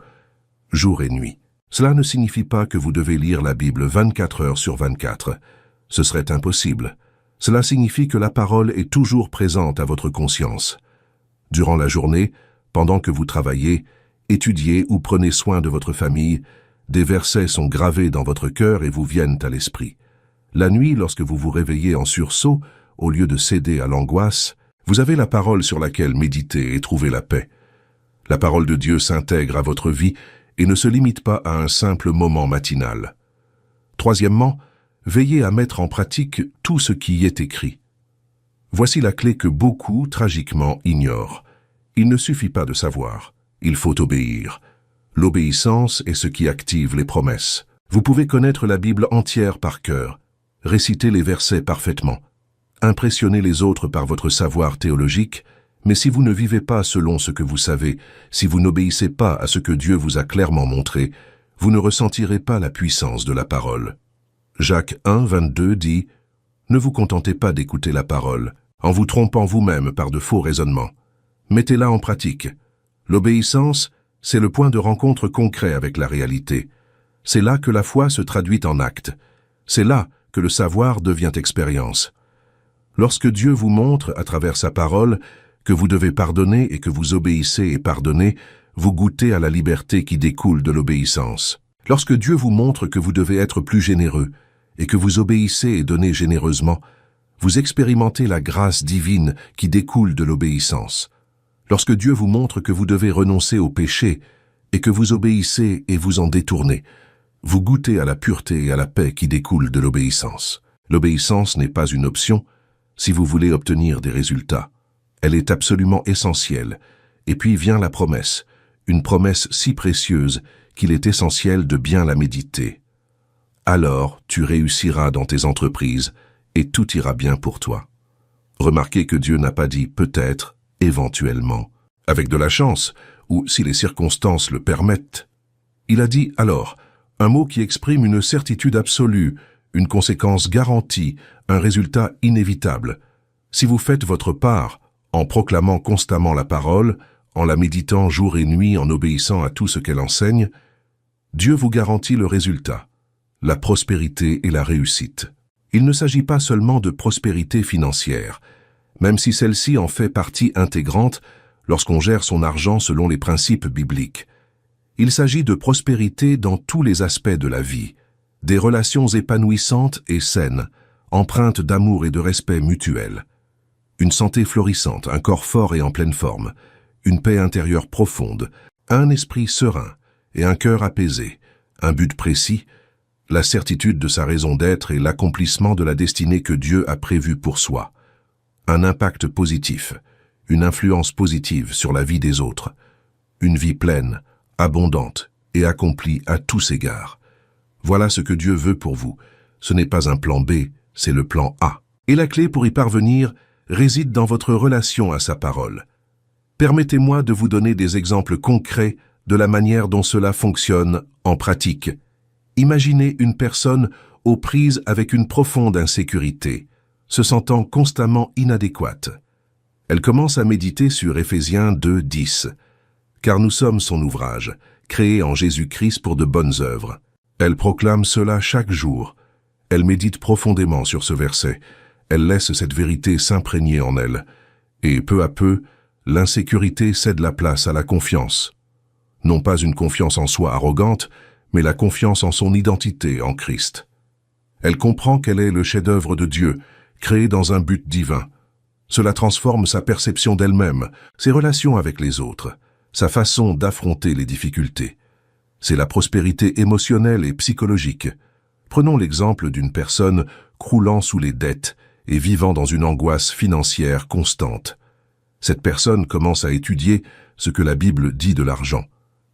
jour et nuit. Cela ne signifie pas que vous devez lire la Bible 24 heures sur 24. Ce serait impossible. Cela signifie que la parole est toujours présente à votre conscience. Durant la journée, pendant que vous travaillez, étudiez ou prenez soin de votre famille, des versets sont gravés dans votre cœur et vous viennent à l'esprit. La nuit, lorsque vous vous réveillez en sursaut, au lieu de céder à l'angoisse, vous avez la parole sur laquelle méditer et trouver la paix. La parole de Dieu s'intègre à votre vie et ne se limite pas à un simple moment matinal. Troisièmement, veillez à mettre en pratique tout ce qui y est écrit. Voici la clé que beaucoup, tragiquement, ignorent. Il ne suffit pas de savoir, il faut obéir. L'obéissance est ce qui active les promesses. Vous pouvez connaître la Bible entière par cœur, réciter les versets parfaitement, impressionner les autres par votre savoir théologique, mais si vous ne vivez pas selon ce que vous savez, si vous n'obéissez pas à ce que Dieu vous a clairement montré, vous ne ressentirez pas la puissance de la parole. Jacques 1, 22 dit « Ne vous contentez pas d'écouter la parole, en vous trompant vous-même par de faux raisonnements. Mettez-la en pratique. L'obéissance, c'est le point de rencontre concret avec la réalité. C'est là que la foi se traduit en acte. C'est là que le savoir devient expérience. Lorsque Dieu vous montre, à travers sa parole, que vous devez pardonner et que vous obéissez et pardonnez, vous goûtez à la liberté qui découle de l'obéissance. Lorsque Dieu vous montre que vous devez être plus généreux et que vous obéissez et donnez généreusement, vous expérimentez la grâce divine qui découle de l'obéissance. Lorsque Dieu vous montre que vous devez renoncer au péché et que vous obéissez et vous en détournez, vous goûtez à la pureté et à la paix qui découlent de l'obéissance. L'obéissance n'est pas une option si vous voulez obtenir des résultats. Elle est absolument essentielle. Et puis vient la promesse, une promesse si précieuse qu'il est essentiel de bien la méditer. Alors tu réussiras dans tes entreprises et tout ira bien pour toi. Remarquez que Dieu n'a pas dit peut-être, éventuellement, avec de la chance, ou si les circonstances le permettent. Il a dit alors, un mot qui exprime une certitude absolue, une conséquence garantie, un résultat inévitable. Si vous faites votre part, en proclamant constamment la parole, en la méditant jour et nuit, en obéissant à tout ce qu'elle enseigne, Dieu vous garantit le résultat, la prospérité et la réussite. Il ne s'agit pas seulement de prospérité financière, même si celle-ci en fait partie intégrante lorsqu'on gère son argent selon les principes bibliques. Il s'agit de prospérité dans tous les aspects de la vie, des relations épanouissantes et saines, empreintes d'amour et de respect mutuel, une santé florissante, un corps fort et en pleine forme, une paix intérieure profonde, un esprit serein et un cœur apaisé, un but précis, la certitude de sa raison d'être et l'accomplissement de la destinée que Dieu a prévue pour soi, un impact positif, une influence positive sur la vie des autres, une vie pleine, abondante et accomplie à tous égards. Voilà ce que Dieu veut pour vous. Ce n'est pas un plan B, c'est le plan A. Et la clé pour y parvenir réside dans votre relation à sa parole. Permettez-moi de vous donner des exemples concrets de la manière dont cela fonctionne en pratique. Imaginez une personne aux prises avec une profonde insécurité, se sentant constamment inadéquate. Elle commence à méditer sur Éphésiens 2, 10. Car nous sommes son ouvrage, créé en Jésus-Christ pour de bonnes œuvres. Elle proclame cela chaque jour. Elle médite profondément sur ce verset. Elle laisse cette vérité s'imprégner en elle. Et peu à peu, l'insécurité cède la place à la confiance. Non pas une confiance en soi arrogante, mais la confiance en son identité en Christ. Elle comprend qu'elle est le chef-d'œuvre de Dieu, créé dans un but divin. Cela transforme sa perception d'elle-même, ses relations avec les autres, sa façon d'affronter les difficultés. C'est la prospérité émotionnelle et psychologique. Prenons l'exemple d'une personne croulant sous les dettes et vivant dans une angoisse financière constante. Cette personne commence à étudier ce que la Bible dit de l'argent.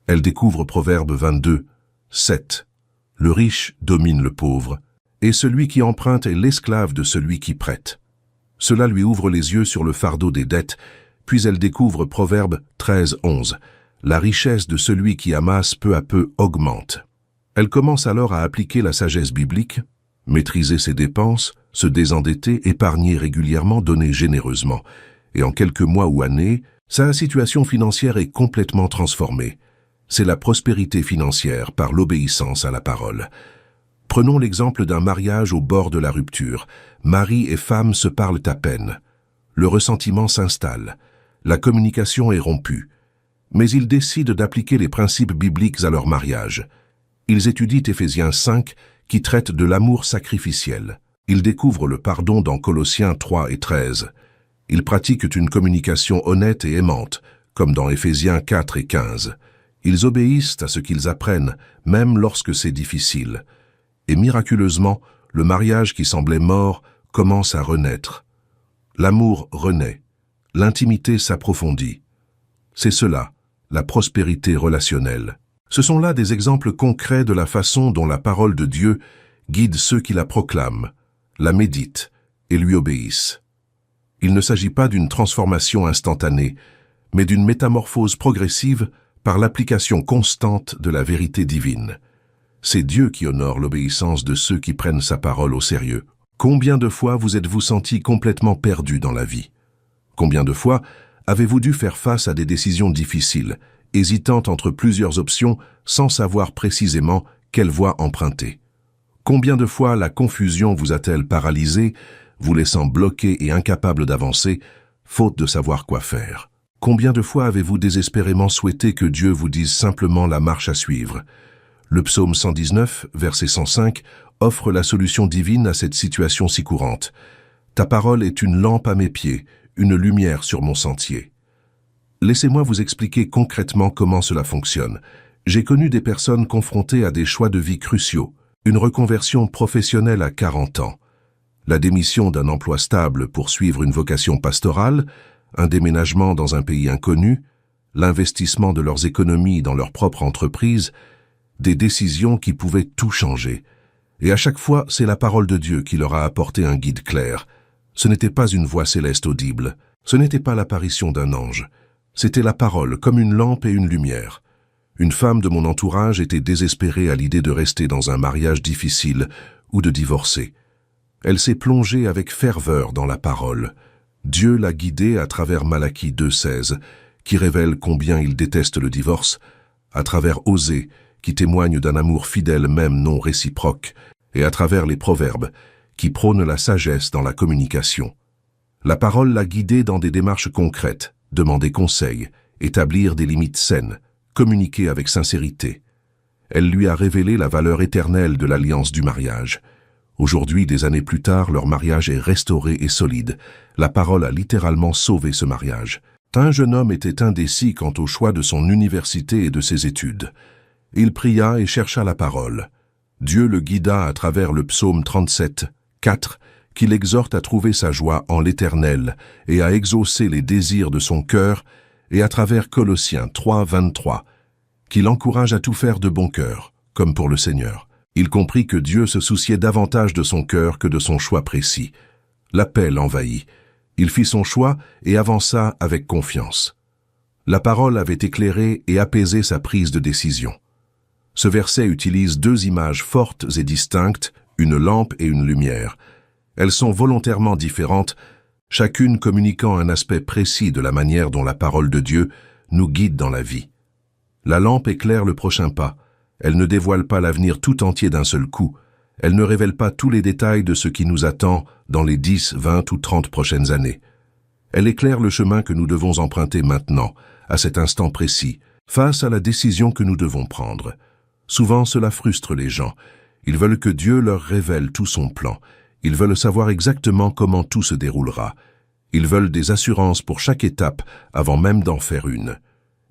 Elle découvre Proverbe 22, 7. Le riche domine le pauvre, et celui qui emprunte est l'esclave de celui qui prête. Cela lui ouvre les yeux sur le fardeau des dettes, puis elle découvre Proverbe 13, 11. La richesse de celui qui amasse peu à peu augmente. Elle commence alors à appliquer la sagesse biblique, maîtriser ses dépenses, se désendetter, épargner régulièrement, donner généreusement. Et en quelques mois ou années, sa situation financière est complètement transformée. C'est la prospérité financière par l'obéissance à la parole. Prenons l'exemple d'un mariage au bord de la rupture. Mari et femme se parlent à peine. Le ressentiment s'installe. La communication est rompue. Mais ils décident d'appliquer les principes bibliques à leur mariage. Ils étudient Éphésiens 5, qui traite de l'amour sacrificiel. Ils découvrent le pardon dans Colossiens 3 et 13. Ils pratiquent une communication honnête et aimante, comme dans Éphésiens 4 et 15. Ils obéissent à ce qu'ils apprennent, même lorsque c'est difficile. Et miraculeusement, le mariage qui semblait mort commence à renaître. L'amour renaît. L'intimité s'approfondit. C'est cela, la prospérité relationnelle. Ce sont là des exemples concrets de la façon dont la parole de Dieu guide ceux qui la proclament, la méditent et lui obéissent. Il ne s'agit pas d'une transformation instantanée, mais d'une métamorphose progressive par l'application constante de la vérité divine. C'est Dieu qui honore l'obéissance de ceux qui prennent sa parole au sérieux. Combien de fois vous êtes-vous senti complètement perdu dans la vie? Combien de fois avez-vous dû faire face à des décisions difficiles, hésitant entre plusieurs options sans savoir précisément quelle voie emprunter? Combien de fois la confusion vous a-t-elle paralysé, vous laissant bloqué et incapable d'avancer, faute de savoir quoi faire? Combien de fois avez-vous désespérément souhaité que Dieu vous dise simplement la marche à suivre? Le psaume 119, verset 105, offre la solution divine à cette situation si courante. « Ta parole est une lampe à mes pieds, une lumière sur mon sentier. » Laissez-moi vous expliquer concrètement comment cela fonctionne. J'ai connu des personnes confrontées à des choix de vie cruciaux, une reconversion professionnelle à 40 ans, la démission d'un emploi stable pour suivre une vocation pastorale, un déménagement dans un pays inconnu, l'investissement de leurs économies dans leur propre entreprise, des décisions qui pouvaient tout changer. Et à chaque fois, c'est la parole de Dieu qui leur a apporté un guide clair. Ce n'était pas une voix céleste audible, ce n'était pas l'apparition d'un ange. C'était la parole, comme une lampe et une lumière. Une femme de mon entourage était désespérée à l'idée de rester dans un mariage difficile ou de divorcer. Elle s'est plongée avec ferveur dans la parole. Dieu l'a guidée à travers Malachie 2,16, qui révèle combien il déteste le divorce, à travers Osée, qui témoigne d'un amour fidèle même non réciproque, et à travers les proverbes, qui prônent la sagesse dans la communication. La parole l'a guidée dans des démarches concrètes, demander conseil, établir des limites saines, communiquer avec sincérité. Elle lui a révélé la valeur éternelle de l'alliance du mariage. Aujourd'hui, des années plus tard, leur mariage est restauré et solide. La parole a littéralement sauvé ce mariage. Un jeune homme était indécis quant au choix de son université et de ses études. Il pria et chercha la parole. Dieu le guida à travers le psaume 37, 4, qui l'exhorte à trouver sa joie en l'Éternel et à exaucer les désirs de son cœur, et à travers Colossiens 3, 23, qui l'encourage à tout faire de bon cœur, comme pour le Seigneur. Il comprit que Dieu se souciait davantage de son cœur que de son choix précis. L'appel l'envahit. Il fit son choix et avança avec confiance. La parole avait éclairé et apaisé sa prise de décision. Ce verset utilise deux images fortes et distinctes, une lampe et une lumière. Elles sont volontairement différentes, chacune communiquant un aspect précis de la manière dont la parole de Dieu nous guide dans la vie. La lampe éclaire le prochain pas. Elle ne dévoile pas l'avenir tout entier d'un seul coup. Elle ne révèle pas tous les détails de ce qui nous attend dans les 10, 20 ou 30 prochaines années. Elle éclaire le chemin que nous devons emprunter maintenant, à cet instant précis, face à la décision que nous devons prendre. Souvent, cela frustre les gens. Ils veulent que Dieu leur révèle tout son plan. Ils veulent savoir exactement comment tout se déroulera. Ils veulent des assurances pour chaque étape avant même d'en faire une.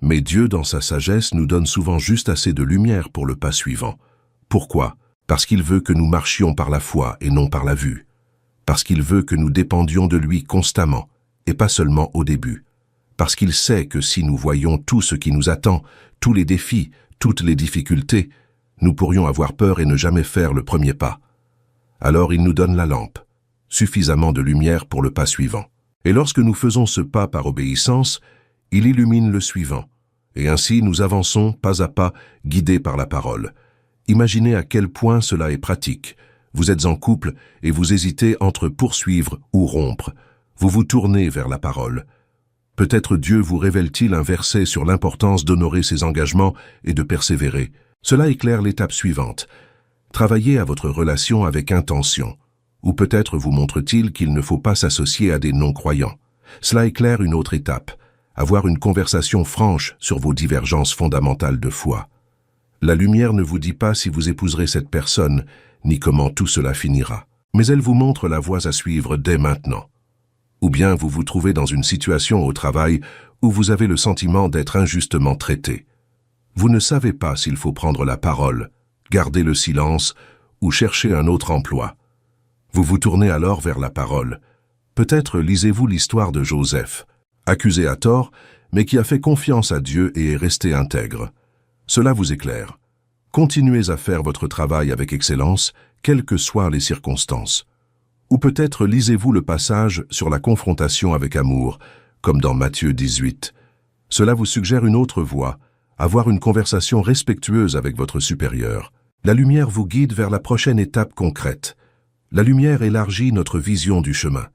Mais Dieu, dans sa sagesse, nous donne souvent juste assez de lumière pour le pas suivant. Pourquoi? Parce qu'il veut que nous marchions par la foi et non par la vue. parce qu'il veut que nous dépendions de lui constamment, et pas seulement au début, parce qu'il sait que si nous voyons tout ce qui nous attend, tous les défis, toutes les difficultés, nous pourrions avoir peur et ne jamais faire le premier pas. Alors il nous donne la lampe, suffisamment de lumière pour le pas suivant. Et lorsque nous faisons ce pas par obéissance, il illumine le suivant. Et ainsi nous avançons pas à pas, guidés par la parole. Imaginez à quel point cela est pratique. Vous êtes en couple et vous hésitez entre poursuivre ou rompre. Vous vous tournez vers la parole. Peut-être Dieu vous révèle-t-il un verset sur l'importance d'honorer ses engagements et de persévérer. Cela éclaire l'étape suivante. Travaillez à votre relation avec intention. Ou peut-être vous montre-t-il qu'il ne faut pas s'associer à des non-croyants. Cela éclaire une autre étape. Avoir une conversation franche sur vos divergences fondamentales de foi. La lumière ne vous dit pas si vous épouserez cette personne, ni comment tout cela finira. Mais elle vous montre la voie à suivre dès maintenant. Ou bien vous vous trouvez dans une situation au travail où vous avez le sentiment d'être injustement traité. Vous ne savez pas s'il faut prendre la parole, garder le silence ou chercher un autre emploi. Vous vous tournez alors vers la parole. Peut-être lisez-vous l'histoire de Joseph, accusé à tort, mais qui a fait confiance à Dieu et est resté intègre. Cela vous éclaire. Continuez à faire votre travail avec excellence, quelles que soient les circonstances. Ou peut-être lisez-vous le passage sur la confrontation avec amour, comme dans Matthieu 18. Cela vous suggère une autre voie, avoir une conversation respectueuse avec votre supérieur. La lumière vous guide vers la prochaine étape concrète. La lumière élargit notre vision du chemin.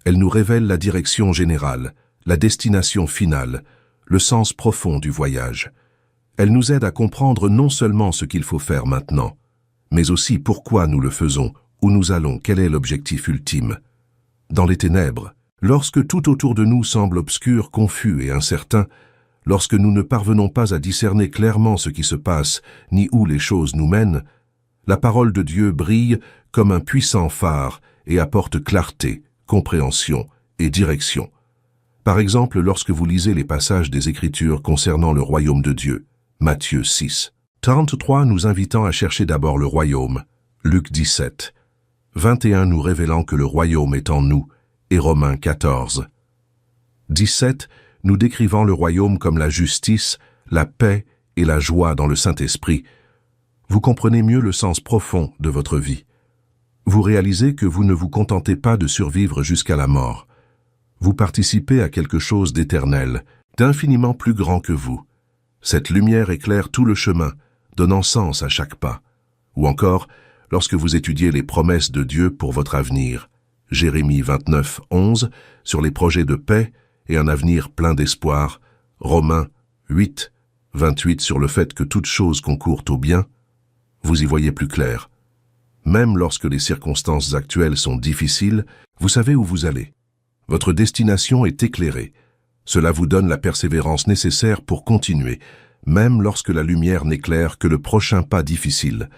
Elle nous révèle la direction générale, la destination finale, le sens profond du voyage. Elle nous aide à comprendre non seulement ce qu'il faut faire maintenant, mais aussi pourquoi nous le faisons, où nous allons, quel est l'objectif ultime. Dans les ténèbres, lorsque tout autour de nous semble obscur, confus et incertain, lorsque nous ne parvenons pas à discerner clairement ce qui se passe, ni où les choses nous mènent, la parole de Dieu brille comme un puissant phare et apporte clarté, compréhension et direction. Par exemple, lorsque vous lisez les passages des Écritures concernant le royaume de Dieu, Matthieu 6, 33 nous invitant à chercher d'abord le royaume, Luc 17, 21 nous révélant que le royaume est en nous, et Romains 14, 17 nous décrivant le royaume comme la justice, la paix et la joie dans le Saint-Esprit. Vous comprenez mieux le sens profond de votre vie. Vous réalisez que vous ne vous contentez pas de survivre jusqu'à la mort. Vous participez à quelque chose d'éternel, d'infiniment plus grand que vous. Cette lumière éclaire tout le chemin, donnant sens à chaque pas. Ou encore, lorsque vous étudiez les promesses de Dieu pour votre avenir, Jérémie 29, 11, sur les projets de paix et un avenir plein d'espoir, Romains 8, 28 sur le fait que toute chose concourt au bien, vous y voyez plus clair. Même lorsque les circonstances actuelles sont difficiles, vous savez où vous allez. Votre destination est éclairée. Cela vous donne la persévérance nécessaire pour continuer, même lorsque la lumière n'éclaire que le prochain pas difficile.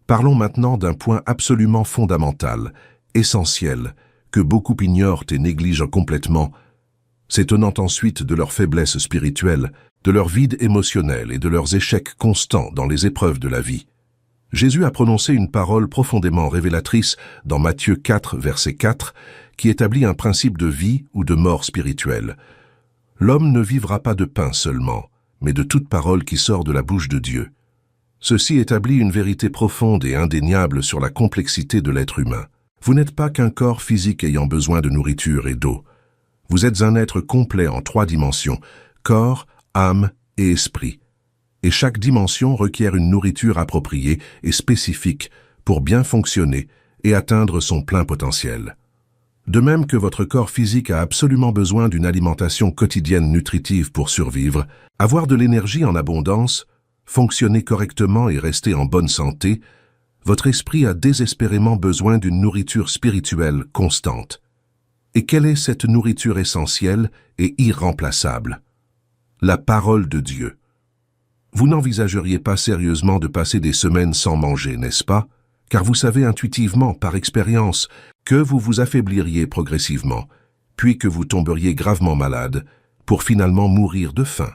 Parlons maintenant d'un point absolument fondamental, essentiel, que beaucoup ignorent et négligent complètement, s'étonnant ensuite de leur faiblesse spirituelle, de leur vide émotionnel et de leurs échecs constants dans les épreuves de la vie. Jésus a prononcé une parole profondément révélatrice dans Matthieu 4, verset 4, qui établit un principe de vie ou de mort spirituelle. L'homme ne vivra pas de pain seulement, mais de toute parole qui sort de la bouche de Dieu. Ceci établit une vérité profonde et indéniable sur la complexité de l'être humain. Vous n'êtes pas qu'un corps physique ayant besoin de nourriture et d'eau. Vous êtes un être complet en 3 dimensions, corps, âme et esprit. Et chaque dimension requiert une nourriture appropriée et spécifique pour bien fonctionner et atteindre son plein potentiel. De même que votre corps physique a absolument besoin d'une alimentation quotidienne nutritive pour survivre, avoir de l'énergie en abondance, fonctionner correctement et rester en bonne santé, votre esprit a désespérément besoin d'une nourriture spirituelle constante. Et quelle est cette nourriture essentielle et irremplaçable? La parole de Dieu. Vous n'envisageriez pas sérieusement de passer des semaines sans manger, n'est-ce pas? Car vous savez intuitivement, par expérience, que vous vous affaibliriez progressivement, puis que vous tomberiez gravement malade, pour finalement mourir de faim.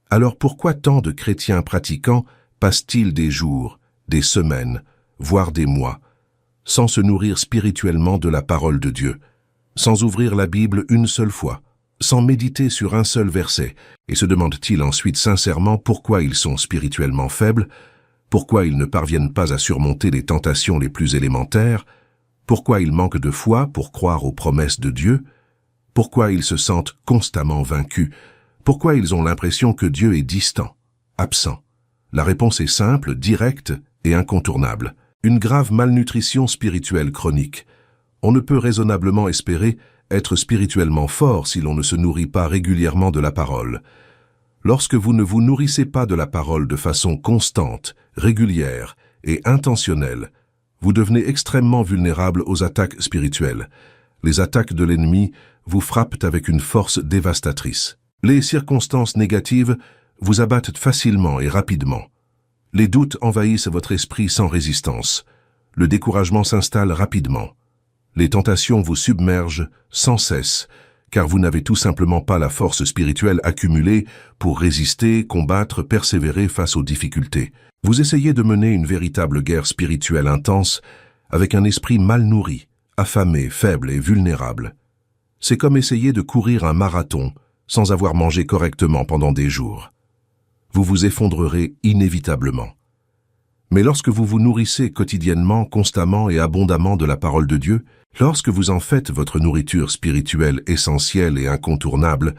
Alors pourquoi tant de chrétiens pratiquants passent-ils des jours, des semaines, voire des mois, sans se nourrir spirituellement de la parole de Dieu, sans ouvrir la Bible une seule fois, sans méditer sur un seul verset, et se demandent-ils ensuite sincèrement pourquoi ils sont spirituellement faibles, pourquoi ils ne parviennent pas à surmonter les tentations les plus élémentaires, pourquoi ils manquent de foi pour croire aux promesses de Dieu, pourquoi ils se sentent constamment vaincus, pourquoi ils ont l'impression que Dieu est distant, absent. La réponse est simple, directe et incontournable. Une grave malnutrition spirituelle chronique. On ne peut raisonnablement espérer être spirituellement fort si l'on ne se nourrit pas régulièrement de la parole. Lorsque vous ne vous nourrissez pas de la parole de façon constante, régulière et intentionnelle, vous devenez extrêmement vulnérable aux attaques spirituelles. Les attaques de l'ennemi vous frappent avec une force dévastatrice. Les circonstances négatives vous abattent facilement et rapidement. Les doutes envahissent votre esprit sans résistance. Le découragement s'installe rapidement. Les tentations vous submergent sans cesse, car vous n'avez tout simplement pas la force spirituelle accumulée pour résister, combattre, persévérer face aux difficultés. Vous essayez de mener une véritable guerre spirituelle intense avec un esprit mal nourri, affamé, faible et vulnérable. C'est comme essayer de courir un marathon sans avoir mangé correctement pendant des jours. Vous vous effondrerez inévitablement. Mais lorsque vous vous nourrissez quotidiennement, constamment et abondamment de la parole de Dieu, lorsque vous en faites votre nourriture spirituelle essentielle et incontournable,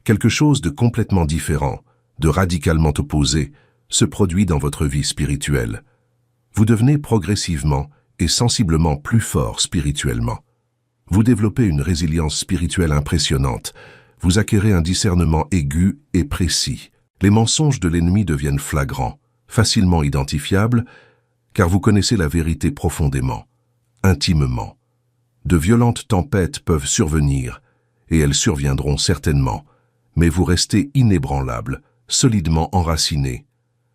quelque chose de complètement différent, de radicalement opposé, se produit dans votre vie spirituelle. Vous devenez progressivement et sensiblement plus fort spirituellement. Vous développez une résilience spirituelle impressionnante. Vous acquérez un discernement aigu et précis. Les mensonges de l'ennemi deviennent flagrants, facilement identifiables, car vous connaissez la vérité profondément, intimement. De violentes tempêtes peuvent survenir, et elles surviendront certainement, mais vous restez inébranlable, solidement enraciné,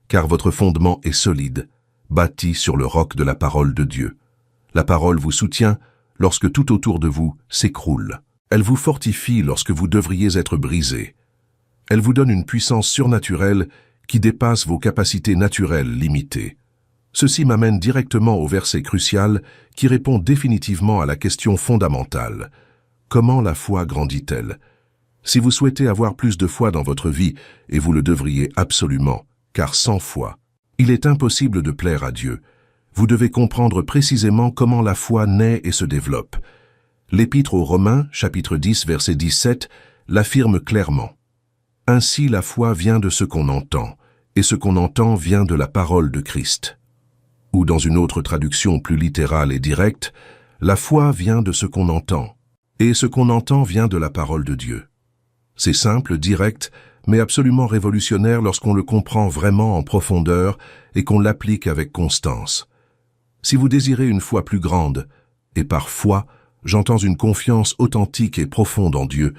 car votre fondement est solide, bâti sur le roc de la parole de Dieu. La parole vous soutient lorsque tout autour de vous s'écroule. Elle vous fortifie lorsque vous devriez être brisé. Elle vous donne une puissance surnaturelle qui dépasse vos capacités naturelles limitées. Ceci m'amène directement au verset crucial qui répond définitivement à la question fondamentale. Comment la foi grandit-elle? Si vous souhaitez avoir plus de foi dans votre vie, et vous le devriez absolument, car sans foi, il est impossible de plaire à Dieu, vous devez comprendre précisément comment la foi naît et se développe. L'Épître aux Romains, chapitre 10, verset 17, l'affirme clairement. Ainsi la foi vient de ce qu'on entend, et ce qu'on entend vient de la parole de Christ. Ou dans une autre traduction plus littérale et directe, la foi vient de ce qu'on entend, et ce qu'on entend vient de la parole de Dieu. C'est simple, direct, mais absolument révolutionnaire lorsqu'on le comprend vraiment en profondeur et qu'on l'applique avec constance. Si vous désirez une foi plus grande, et par foi, j'entends une confiance authentique et profonde en Dieu,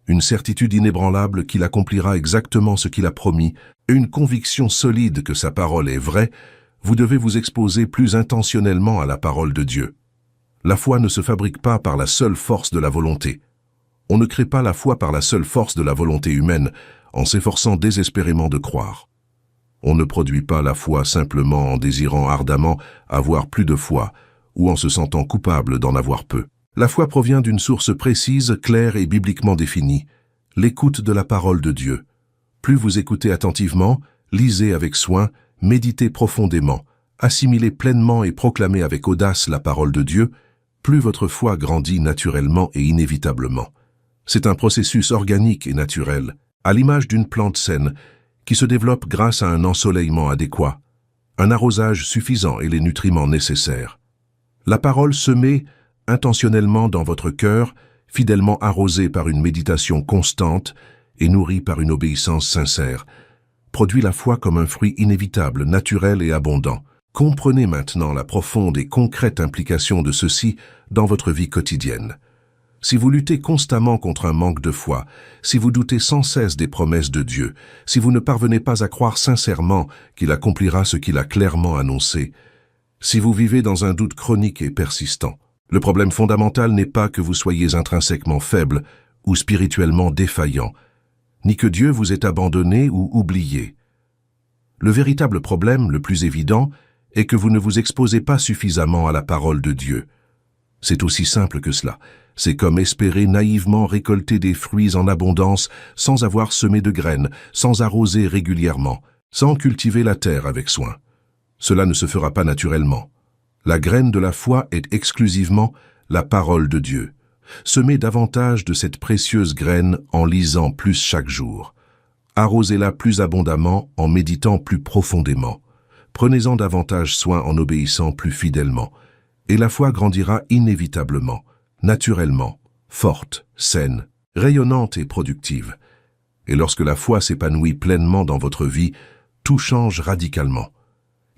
une certitude inébranlable qu'il accomplira exactement ce qu'il a promis, et une conviction solide que sa parole est vraie, vous devez vous exposer plus intentionnellement à la parole de Dieu. La foi ne se fabrique pas par la seule force de la volonté. On ne crée pas la foi par la seule force de la volonté humaine, en s'efforçant désespérément de croire. On ne produit pas la foi simplement en désirant ardemment avoir plus de foi, ou en se sentant coupable d'en avoir peu. La foi provient d'une source précise, claire et bibliquement définie, l'écoute de la parole de Dieu. Plus vous écoutez attentivement, lisez avec soin, méditez profondément, assimilez pleinement et proclamez avec audace la parole de Dieu, plus votre foi grandit naturellement et inévitablement. C'est un processus organique et naturel, à l'image d'une plante saine, qui se développe grâce à un ensoleillement adéquat, un arrosage suffisant et les nutriments nécessaires. La parole semée intentionnellement dans votre cœur, fidèlement arrosée par une méditation constante et nourrie par une obéissance sincère, produit la foi comme un fruit inévitable, naturel et abondant. Comprenez maintenant la profonde et concrète implication de ceci dans votre vie quotidienne. Si vous luttez constamment contre un manque de foi, si vous doutez sans cesse des promesses de Dieu, si vous ne parvenez pas à croire sincèrement qu'il accomplira ce qu'il a clairement annoncé, si vous vivez dans un doute chronique et persistant, le problème fondamental n'est pas que vous soyez intrinsèquement faible ou spirituellement défaillant, ni que Dieu vous ait abandonné ou oublié. Le véritable problème, le plus évident, est que vous ne vous exposez pas suffisamment à la parole de Dieu. C'est aussi simple que cela. C'est comme espérer naïvement récolter des fruits en abondance sans avoir semé de graines, sans arroser régulièrement, sans cultiver la terre avec soin. Cela ne se fera pas naturellement. La graine de la foi est exclusivement la parole de Dieu. Semez davantage de cette précieuse graine en lisant plus chaque jour. Arrosez-la plus abondamment en méditant plus profondément. Prenez-en davantage soin en obéissant plus fidèlement. Et la foi grandira inévitablement, naturellement, forte, saine, rayonnante et productive. Et lorsque la foi s'épanouit pleinement dans votre vie, tout change radicalement.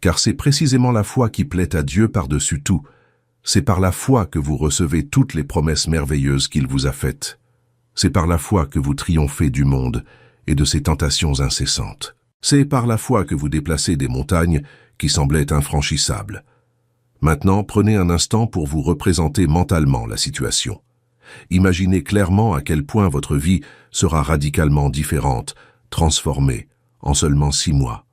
Car c'est précisément la foi qui plaît à Dieu par-dessus tout. C'est par la foi que vous recevez toutes les promesses merveilleuses qu'il vous a faites. C'est par la foi que vous triomphez du monde et de ses tentations incessantes. C'est par la foi que vous déplacez des montagnes qui semblaient infranchissables. Maintenant, prenez un instant pour vous représenter mentalement la situation. Imaginez clairement à quel point votre vie sera radicalement différente, transformée, en seulement 6 mois.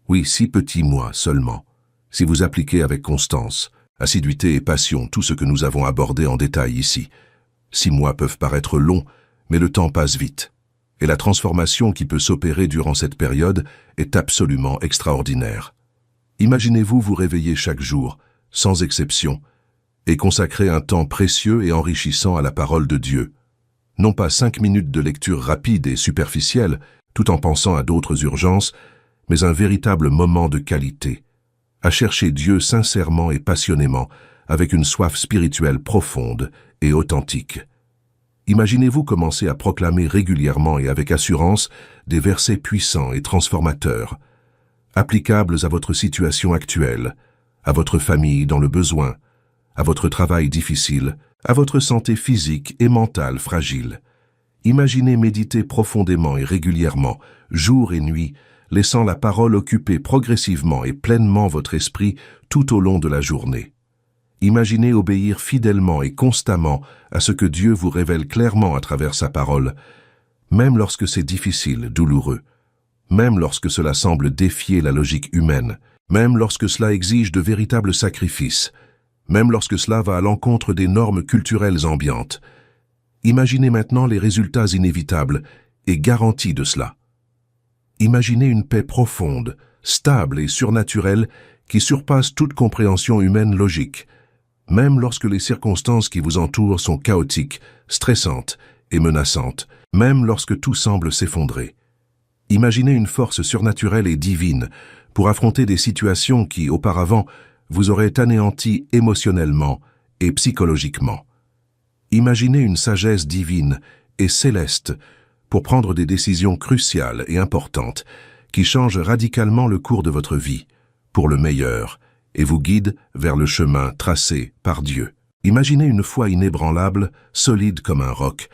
Oui, 6 petits mois seulement. Si vous appliquez avec constance, assiduité et passion tout ce que nous avons abordé en détail ici. 6 mois peuvent paraître longs, mais le temps passe vite. Et la transformation qui peut s'opérer durant cette période est absolument extraordinaire. Imaginez-vous vous réveiller chaque jour, sans exception, et consacrer un temps précieux et enrichissant à la parole de Dieu. Non pas 5 minutes de lecture rapide et superficielle, tout en pensant à d'autres urgences, mais un véritable moment de qualité, à chercher Dieu sincèrement et passionnément, avec une soif spirituelle profonde et authentique. Imaginez-vous commencer à proclamer régulièrement et avec assurance des versets puissants et transformateurs, applicables à votre situation actuelle, à votre famille dans le besoin, à votre travail difficile, à votre santé physique et mentale fragile. Imaginez méditer profondément et régulièrement, jour et nuit, laissant la parole occuper progressivement et pleinement votre esprit tout au long de la journée. Imaginez obéir fidèlement et constamment à ce que Dieu vous révèle clairement à travers sa parole, même lorsque c'est difficile, douloureux, même lorsque cela semble défier la logique humaine, même lorsque cela exige de véritables sacrifices, même lorsque cela va à l'encontre des normes culturelles ambiantes. Imaginez maintenant les résultats inévitables et garantis de cela. Imaginez une paix profonde, stable et surnaturelle qui surpasse toute compréhension humaine logique, même lorsque les circonstances qui vous entourent sont chaotiques, stressantes et menaçantes, même lorsque tout semble s'effondrer. Imaginez une force surnaturelle et divine pour affronter des situations qui, auparavant, vous auraient anéanti émotionnellement et psychologiquement. Imaginez une sagesse divine et céleste pour prendre des décisions cruciales et importantes qui changent radicalement le cours de votre vie, pour le meilleur, et vous guident vers le chemin tracé par Dieu. Imaginez une foi inébranlable, solide comme un roc,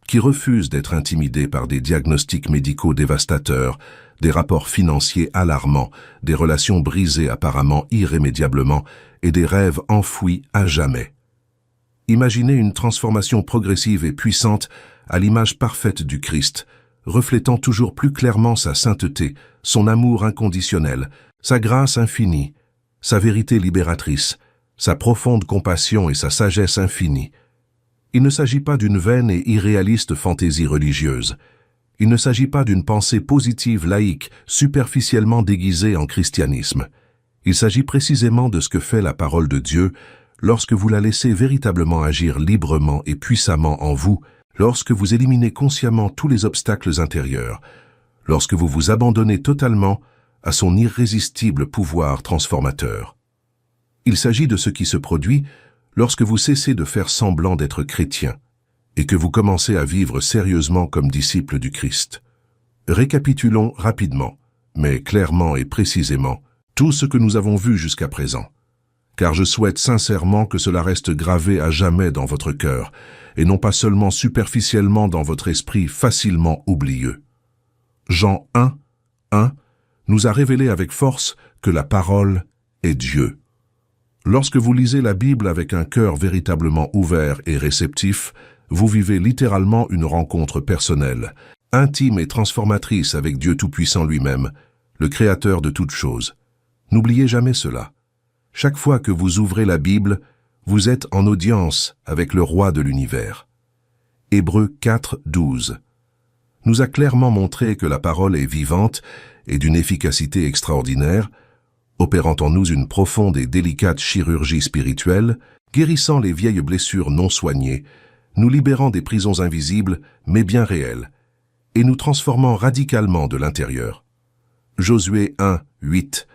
qui refuse d'être intimidée par des diagnostics médicaux dévastateurs, des rapports financiers alarmants, des relations brisées apparemment irrémédiablement et des rêves enfouis à jamais. Imaginez une transformation progressive et puissante à l'image parfaite du Christ, reflétant toujours plus clairement sa sainteté, son amour inconditionnel, sa grâce infinie, sa vérité libératrice, sa profonde compassion et sa sagesse infinie. Il ne s'agit pas d'une vaine et irréaliste fantaisie religieuse. Il ne s'agit pas d'une pensée positive laïque, superficiellement déguisée en christianisme. Il s'agit précisément de ce que fait la parole de Dieu lorsque vous la laissez véritablement agir librement et puissamment en vous, lorsque vous éliminez consciemment tous les obstacles intérieurs, lorsque vous vous abandonnez totalement à son irrésistible pouvoir transformateur. Il s'agit de ce qui se produit lorsque vous cessez de faire semblant d'être chrétien et que vous commencez à vivre sérieusement comme disciple du Christ. Récapitulons rapidement, mais clairement et précisément, tout ce que nous avons vu jusqu'à présent, car je souhaite sincèrement que cela reste gravé à jamais dans votre cœur, et non pas seulement superficiellement dans votre esprit facilement oublieux. Jean 1 nous a révélé avec force que la parole est Dieu. Lorsque vous lisez la Bible avec un cœur véritablement ouvert et réceptif, vous vivez littéralement une rencontre personnelle, intime et transformatrice avec Dieu Tout-Puissant lui-même, le Créateur de toutes choses. N'oubliez jamais cela. Chaque fois que vous ouvrez la Bible, vous êtes en audience avec le roi de l'univers. Hébreux 4, 12 nous a clairement montré que la parole est vivante et d'une efficacité extraordinaire, opérant en nous une profonde et délicate chirurgie spirituelle, guérissant les vieilles blessures non soignées, nous libérant des prisons invisibles mais bien réelles, et nous transformant radicalement de l'intérieur. Josué 1, 8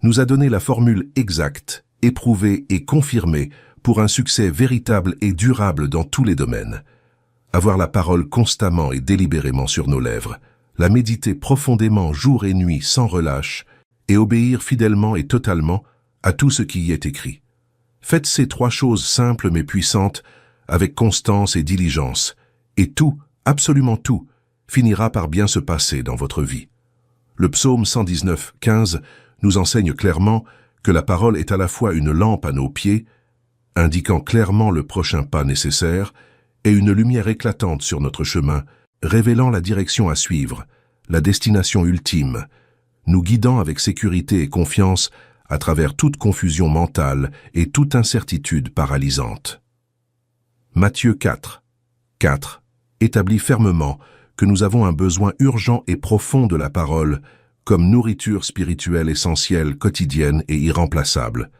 nous a donné la formule exacte, éprouvée et confirmée pour un succès véritable et durable dans tous les domaines. Avoir la parole constamment et délibérément sur nos lèvres, la méditer profondément jour et nuit sans relâche, et obéir fidèlement et totalement à tout ce qui y est écrit. Faites ces 3 choses simples mais puissantes avec constance et diligence, et tout, absolument tout, finira par bien se passer dans votre vie. Le psaume 119, 15 nous enseigne clairement que la parole est à la fois une lampe à nos pieds, indiquant clairement le prochain pas nécessaire, et une lumière éclatante sur notre chemin, révélant la direction à suivre, la destination ultime, nous guidant avec sécurité et confiance à travers toute confusion mentale et toute incertitude paralysante. Matthieu 4, 4 établit fermement que nous avons un besoin urgent et profond de la parole comme nourriture spirituelle essentielle, quotidienne et irremplaçable.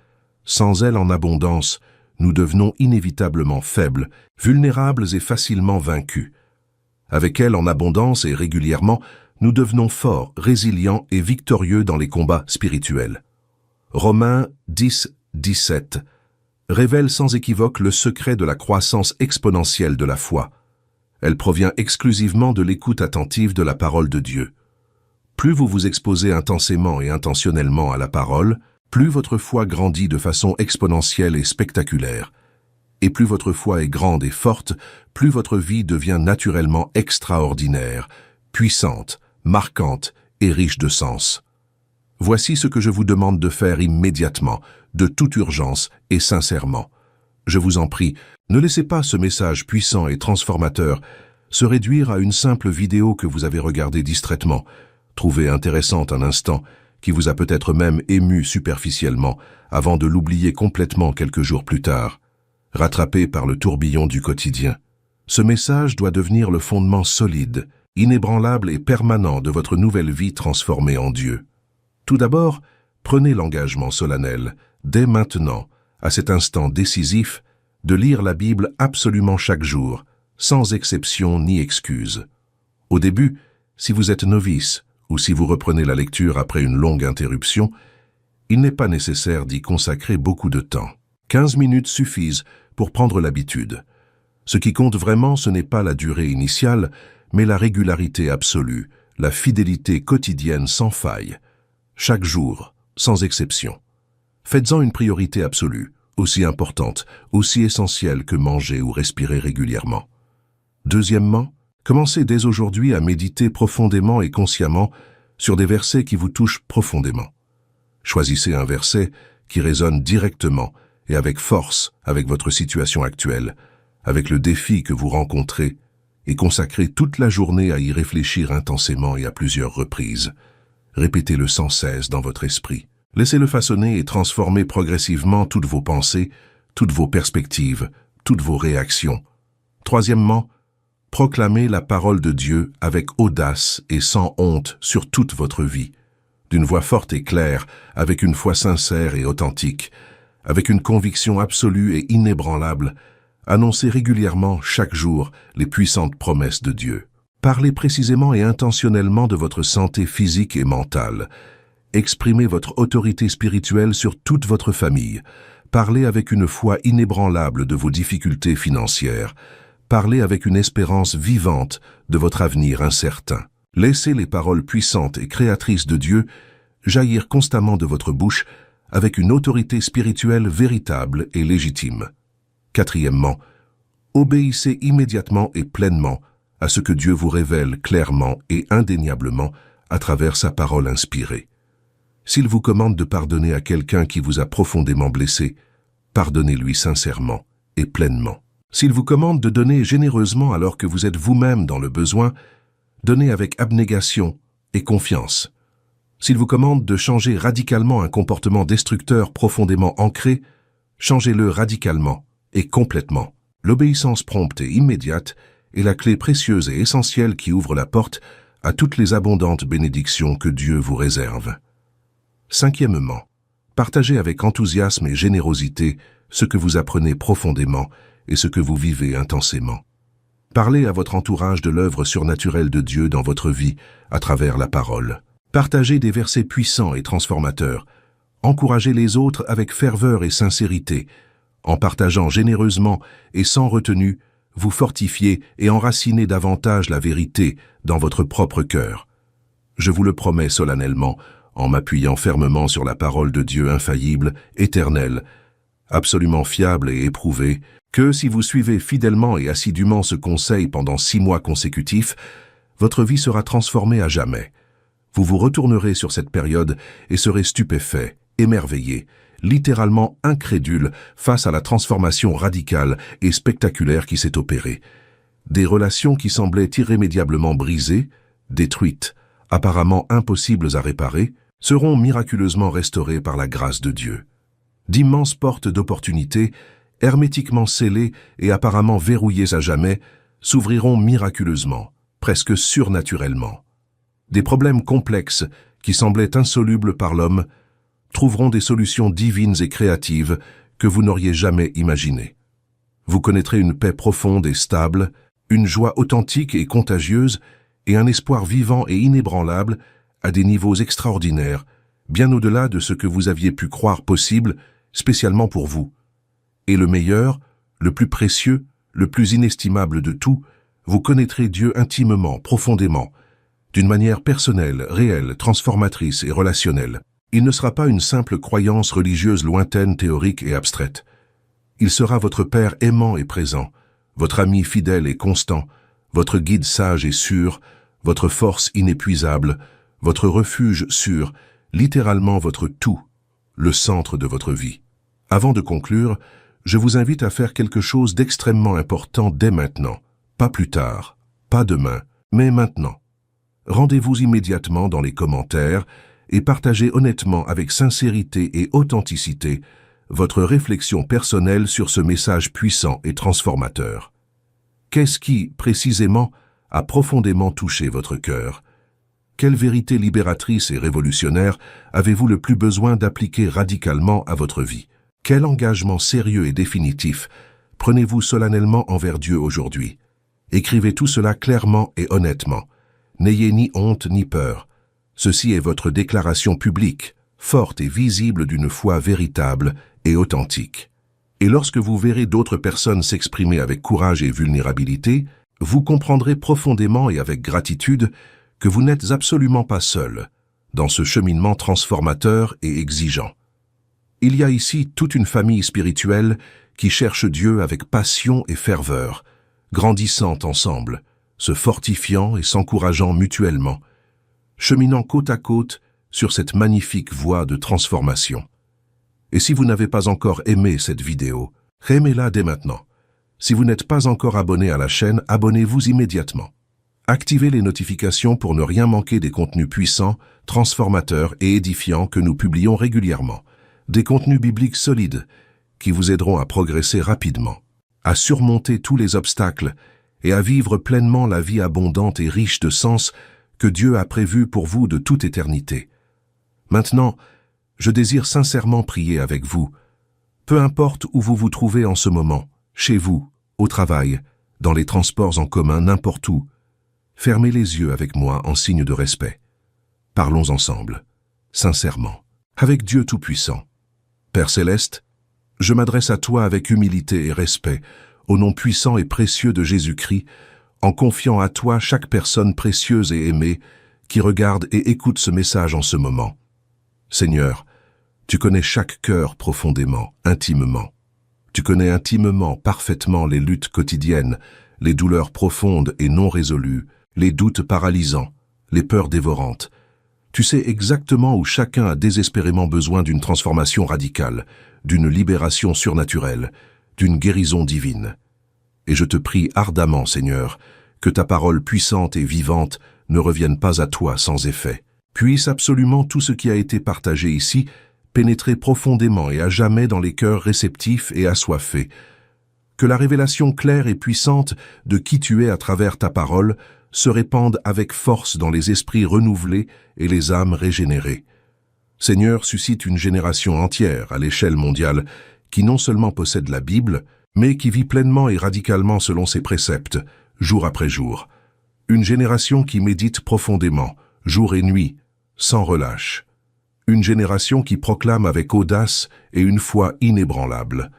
Sans elle en abondance, nous devenons inévitablement faibles, vulnérables et facilement vaincus. Avec elle en abondance et régulièrement, nous devenons forts, résilients et victorieux dans les combats spirituels. Romains 10, 17 révèle sans équivoque le secret de la croissance exponentielle de la foi. Elle provient exclusivement de l'écoute attentive de la parole de Dieu. Plus vous vous exposez intensément et intentionnellement à la parole, plus votre foi grandit de façon exponentielle et spectaculaire. Et plus votre foi est grande et forte, plus votre vie devient naturellement extraordinaire, puissante, marquante et riche de sens. Voici ce que je vous demande de faire immédiatement, de toute urgence et sincèrement. Je vous en prie, ne laissez pas ce message puissant et transformateur se réduire à une simple vidéo que vous avez regardée distraitement, trouvée intéressante un instant, qui vous a peut-être même ému superficiellement, avant de l'oublier complètement quelques jours plus tard. Rattrapé par le tourbillon du quotidien, ce message doit devenir le fondement solide, inébranlable et permanent de votre nouvelle vie transformée en Dieu. Tout d'abord, prenez l'engagement solennel, dès maintenant, à cet instant décisif, de lire la Bible absolument chaque jour, sans exception ni excuse. Au début, si vous êtes novice, ou si vous reprenez la lecture après une longue interruption, il n'est pas nécessaire d'y consacrer beaucoup de temps. 15 minutes suffisent pour prendre l'habitude. Ce qui compte vraiment, ce n'est pas la durée initiale, mais la régularité absolue, la fidélité quotidienne sans faille. Chaque jour, sans exception. Faites-en une priorité absolue, aussi importante, aussi essentielle que manger ou respirer régulièrement. Deuxièmement, commencez dès aujourd'hui à méditer profondément et consciemment sur des versets qui vous touchent profondément. Choisissez un verset qui résonne directement et avec force avec votre situation actuelle, avec le défi que vous rencontrez, et consacrez toute la journée à y réfléchir intensément et à plusieurs reprises. Répétez-le sans cesse dans votre esprit. Laissez-le façonner et transformer progressivement toutes vos pensées, toutes vos perspectives, toutes vos réactions. Troisièmement, proclamez la parole de Dieu avec audace et sans honte sur toute votre vie, d'une voix forte et claire, avec une foi sincère et authentique, avec une conviction absolue et inébranlable. Annoncez régulièrement, chaque jour, les puissantes promesses de Dieu. Parlez précisément et intentionnellement de votre santé physique et mentale. Exprimez votre autorité spirituelle sur toute votre famille. Parlez avec une foi inébranlable de vos difficultés financières. Parlez avec une espérance vivante de votre avenir incertain. Laissez les paroles puissantes et créatrices de Dieu jaillir constamment de votre bouche avec une autorité spirituelle véritable et légitime. Quatrièmement, obéissez immédiatement et pleinement à ce que Dieu vous révèle clairement et indéniablement à travers sa parole inspirée. S'il vous commande de pardonner à quelqu'un qui vous a profondément blessé, pardonnez-lui sincèrement et pleinement. S'il vous commande de donner généreusement alors que vous êtes vous-même dans le besoin, donnez avec abnégation et confiance. S'il vous commande de changer radicalement un comportement destructeur profondément ancré, changez-le radicalement et complètement. L'obéissance prompte et immédiate est la clé précieuse et essentielle qui ouvre la porte à toutes les abondantes bénédictions que Dieu vous réserve. Cinquièmement, partagez avec enthousiasme et générosité ce que vous apprenez profondément et ce que vous vivez intensément. Parlez à votre entourage de l'œuvre surnaturelle de Dieu dans votre vie à travers la parole. Partagez des versets puissants et transformateurs. Encouragez les autres avec ferveur et sincérité. En partageant généreusement et sans retenue, vous fortifiez et enracinez davantage la vérité dans votre propre cœur. Je vous le promets solennellement, en m'appuyant fermement sur la parole de Dieu infaillible, éternelle, absolument fiable et éprouvée, que si vous suivez fidèlement et assidûment ce conseil pendant 6 mois consécutifs, votre vie sera transformée à jamais. Vous vous retournerez sur cette période et serez stupéfait, émerveillé, littéralement incrédule face à la transformation radicale et spectaculaire qui s'est opérée. Des relations qui semblaient irrémédiablement brisées, détruites, apparemment impossibles à réparer, seront miraculeusement restaurées par la grâce de Dieu. D'immenses portes d'opportunités, hermétiquement scellées et apparemment verrouillées à jamais, s'ouvriront miraculeusement, presque surnaturellement. Des problèmes complexes qui semblaient insolubles par l'homme trouveront des solutions divines et créatives que vous n'auriez jamais imaginées. Vous connaîtrez une paix profonde et stable, une joie authentique et contagieuse, et un espoir vivant et inébranlable à des niveaux extraordinaires, bien au-delà de ce que vous aviez pu croire possible, spécialement pour vous. Et le meilleur, le plus précieux, le plus inestimable de tout, vous connaîtrez Dieu intimement, profondément, d'une manière personnelle, réelle, transformatrice et relationnelle. Il ne sera pas une simple croyance religieuse lointaine, théorique et abstraite. Il sera votre Père aimant et présent, votre ami fidèle et constant, votre guide sage et sûr, votre force inépuisable, votre refuge sûr, littéralement votre tout, le centre de votre vie. Avant de conclure, je vous invite à faire quelque chose d'extrêmement important dès maintenant, pas plus tard, pas demain, mais maintenant. Rendez-vous immédiatement dans les commentaires et partagez honnêtement avec sincérité et authenticité votre réflexion personnelle sur ce message puissant et transformateur. Qu'est-ce qui, précisément, a profondément touché votre cœur? Quelle vérité libératrice et révolutionnaire avez-vous le plus besoin d'appliquer radicalement à votre vie? Quel engagement sérieux et définitif prenez-vous solennellement envers Dieu aujourd'hui? Écrivez tout cela clairement et honnêtement. N'ayez ni honte ni peur. Ceci est votre déclaration publique, forte et visible d'une foi véritable et authentique. Et lorsque vous verrez d'autres personnes s'exprimer avec courage et vulnérabilité, vous comprendrez profondément et avec gratitude que vous n'êtes absolument pas seul dans ce cheminement transformateur et exigeant. Il y a ici toute une famille spirituelle qui cherche Dieu avec passion et ferveur, grandissant ensemble, se fortifiant et s'encourageant mutuellement, cheminant côte à côte sur cette magnifique voie de transformation. Et si vous n'avez pas encore aimé cette vidéo, aimez-la dès maintenant. Si vous n'êtes pas encore abonné à la chaîne, abonnez-vous immédiatement. Activez les notifications pour ne rien manquer des contenus puissants, transformateurs et édifiants que nous publions régulièrement. Des contenus bibliques solides qui vous aideront à progresser rapidement, à surmonter tous les obstacles et à vivre pleinement la vie abondante et riche de sens que Dieu a prévue pour vous de toute éternité. Maintenant, je désire sincèrement prier avec vous. Peu importe où vous vous trouvez en ce moment, chez vous, au travail, dans les transports en commun, n'importe où, fermez les yeux avec moi en signe de respect. Parlons ensemble, sincèrement, avec Dieu Tout-Puissant. Père Céleste, je m'adresse à toi avec humilité et respect, au nom puissant et précieux de Jésus-Christ, en confiant à toi chaque personne précieuse et aimée qui regarde et écoute ce message en ce moment. Seigneur, tu connais chaque cœur profondément, intimement. Tu connais intimement, parfaitement les luttes quotidiennes, les douleurs profondes et non résolues, les doutes paralysants, les peurs dévorantes. Tu sais exactement où chacun a désespérément besoin d'une transformation radicale, d'une libération surnaturelle, d'une guérison divine. Et je te prie ardemment, Seigneur, que ta parole puissante et vivante ne revienne pas à toi sans effet. Puisse absolument tout ce qui a été partagé ici pénétrer profondément et à jamais dans les cœurs réceptifs et assoiffés. Que la révélation claire et puissante de qui tu es à travers ta parole se répande avec force dans les esprits renouvelés et les âmes régénérées. Seigneur, suscite une génération entière à l'échelle mondiale qui non seulement possède la Bible, mais qui vit pleinement et radicalement selon ses préceptes, jour après jour. Une génération qui médite profondément, jour et nuit, sans relâche. Une génération qui proclame avec audace et une foi inébranlable.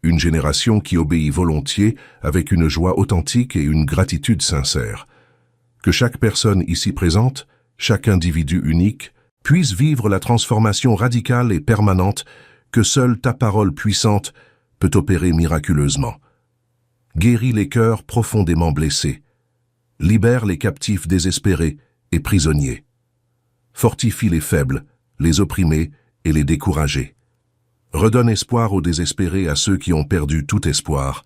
Une génération qui obéit volontiers avec une joie authentique et une gratitude sincère. Que chaque personne ici présente, chaque individu unique, puisse vivre la transformation radicale et permanente que seule ta parole puissante peut opérer miraculeusement. Guéris les cœurs profondément blessés. Libère les captifs désespérés et prisonniers. Fortifie les faibles, les opprimés et les découragés. Redonne espoir aux désespérés, à ceux qui ont perdu tout espoir.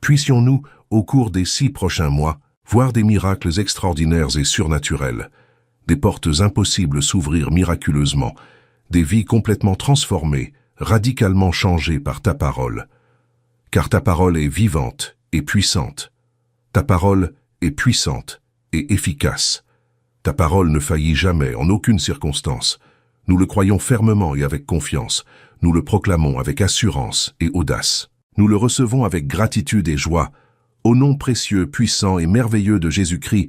Puissions-nous, au cours des 6 prochains mois, voir des miracles extraordinaires et surnaturels, des portes impossibles s'ouvrir miraculeusement, des vies complètement transformées, radicalement changées par ta parole. Car ta parole est vivante et puissante. Ta parole est puissante et efficace. Ta parole ne faillit jamais, en aucune circonstance. Nous le croyons fermement et avec confiance. Nous le proclamons avec assurance et audace. Nous le recevons avec gratitude et joie. Au nom précieux, puissant et merveilleux de Jésus-Christ,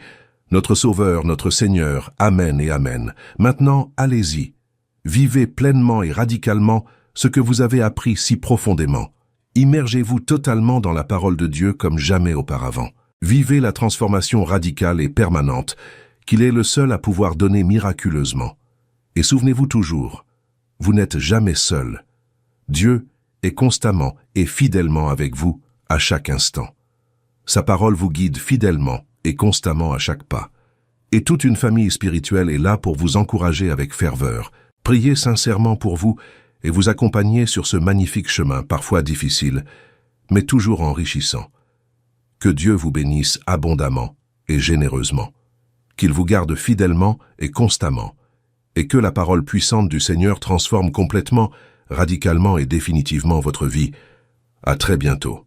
notre Sauveur, notre Seigneur, Amen et Amen. Maintenant, allez-y. Vivez pleinement et radicalement ce que vous avez appris si profondément. Immergez-vous totalement dans la parole de Dieu comme jamais auparavant. Vivez la transformation radicale et permanente qu'il est le seul à pouvoir donner miraculeusement. Et souvenez-vous toujours, vous n'êtes jamais seul. Dieu est constamment et fidèlement avec vous à chaque instant. Sa parole vous guide fidèlement et constamment à chaque pas. Et toute une famille spirituelle est là pour vous encourager avec ferveur, prier sincèrement pour vous et vous accompagner sur ce magnifique chemin, parfois difficile, mais toujours enrichissant. Que Dieu vous bénisse abondamment et généreusement, qu'il vous garde fidèlement et constamment, et que la parole puissante du Seigneur transforme complètement, radicalement et définitivement votre vie. À très bientôt.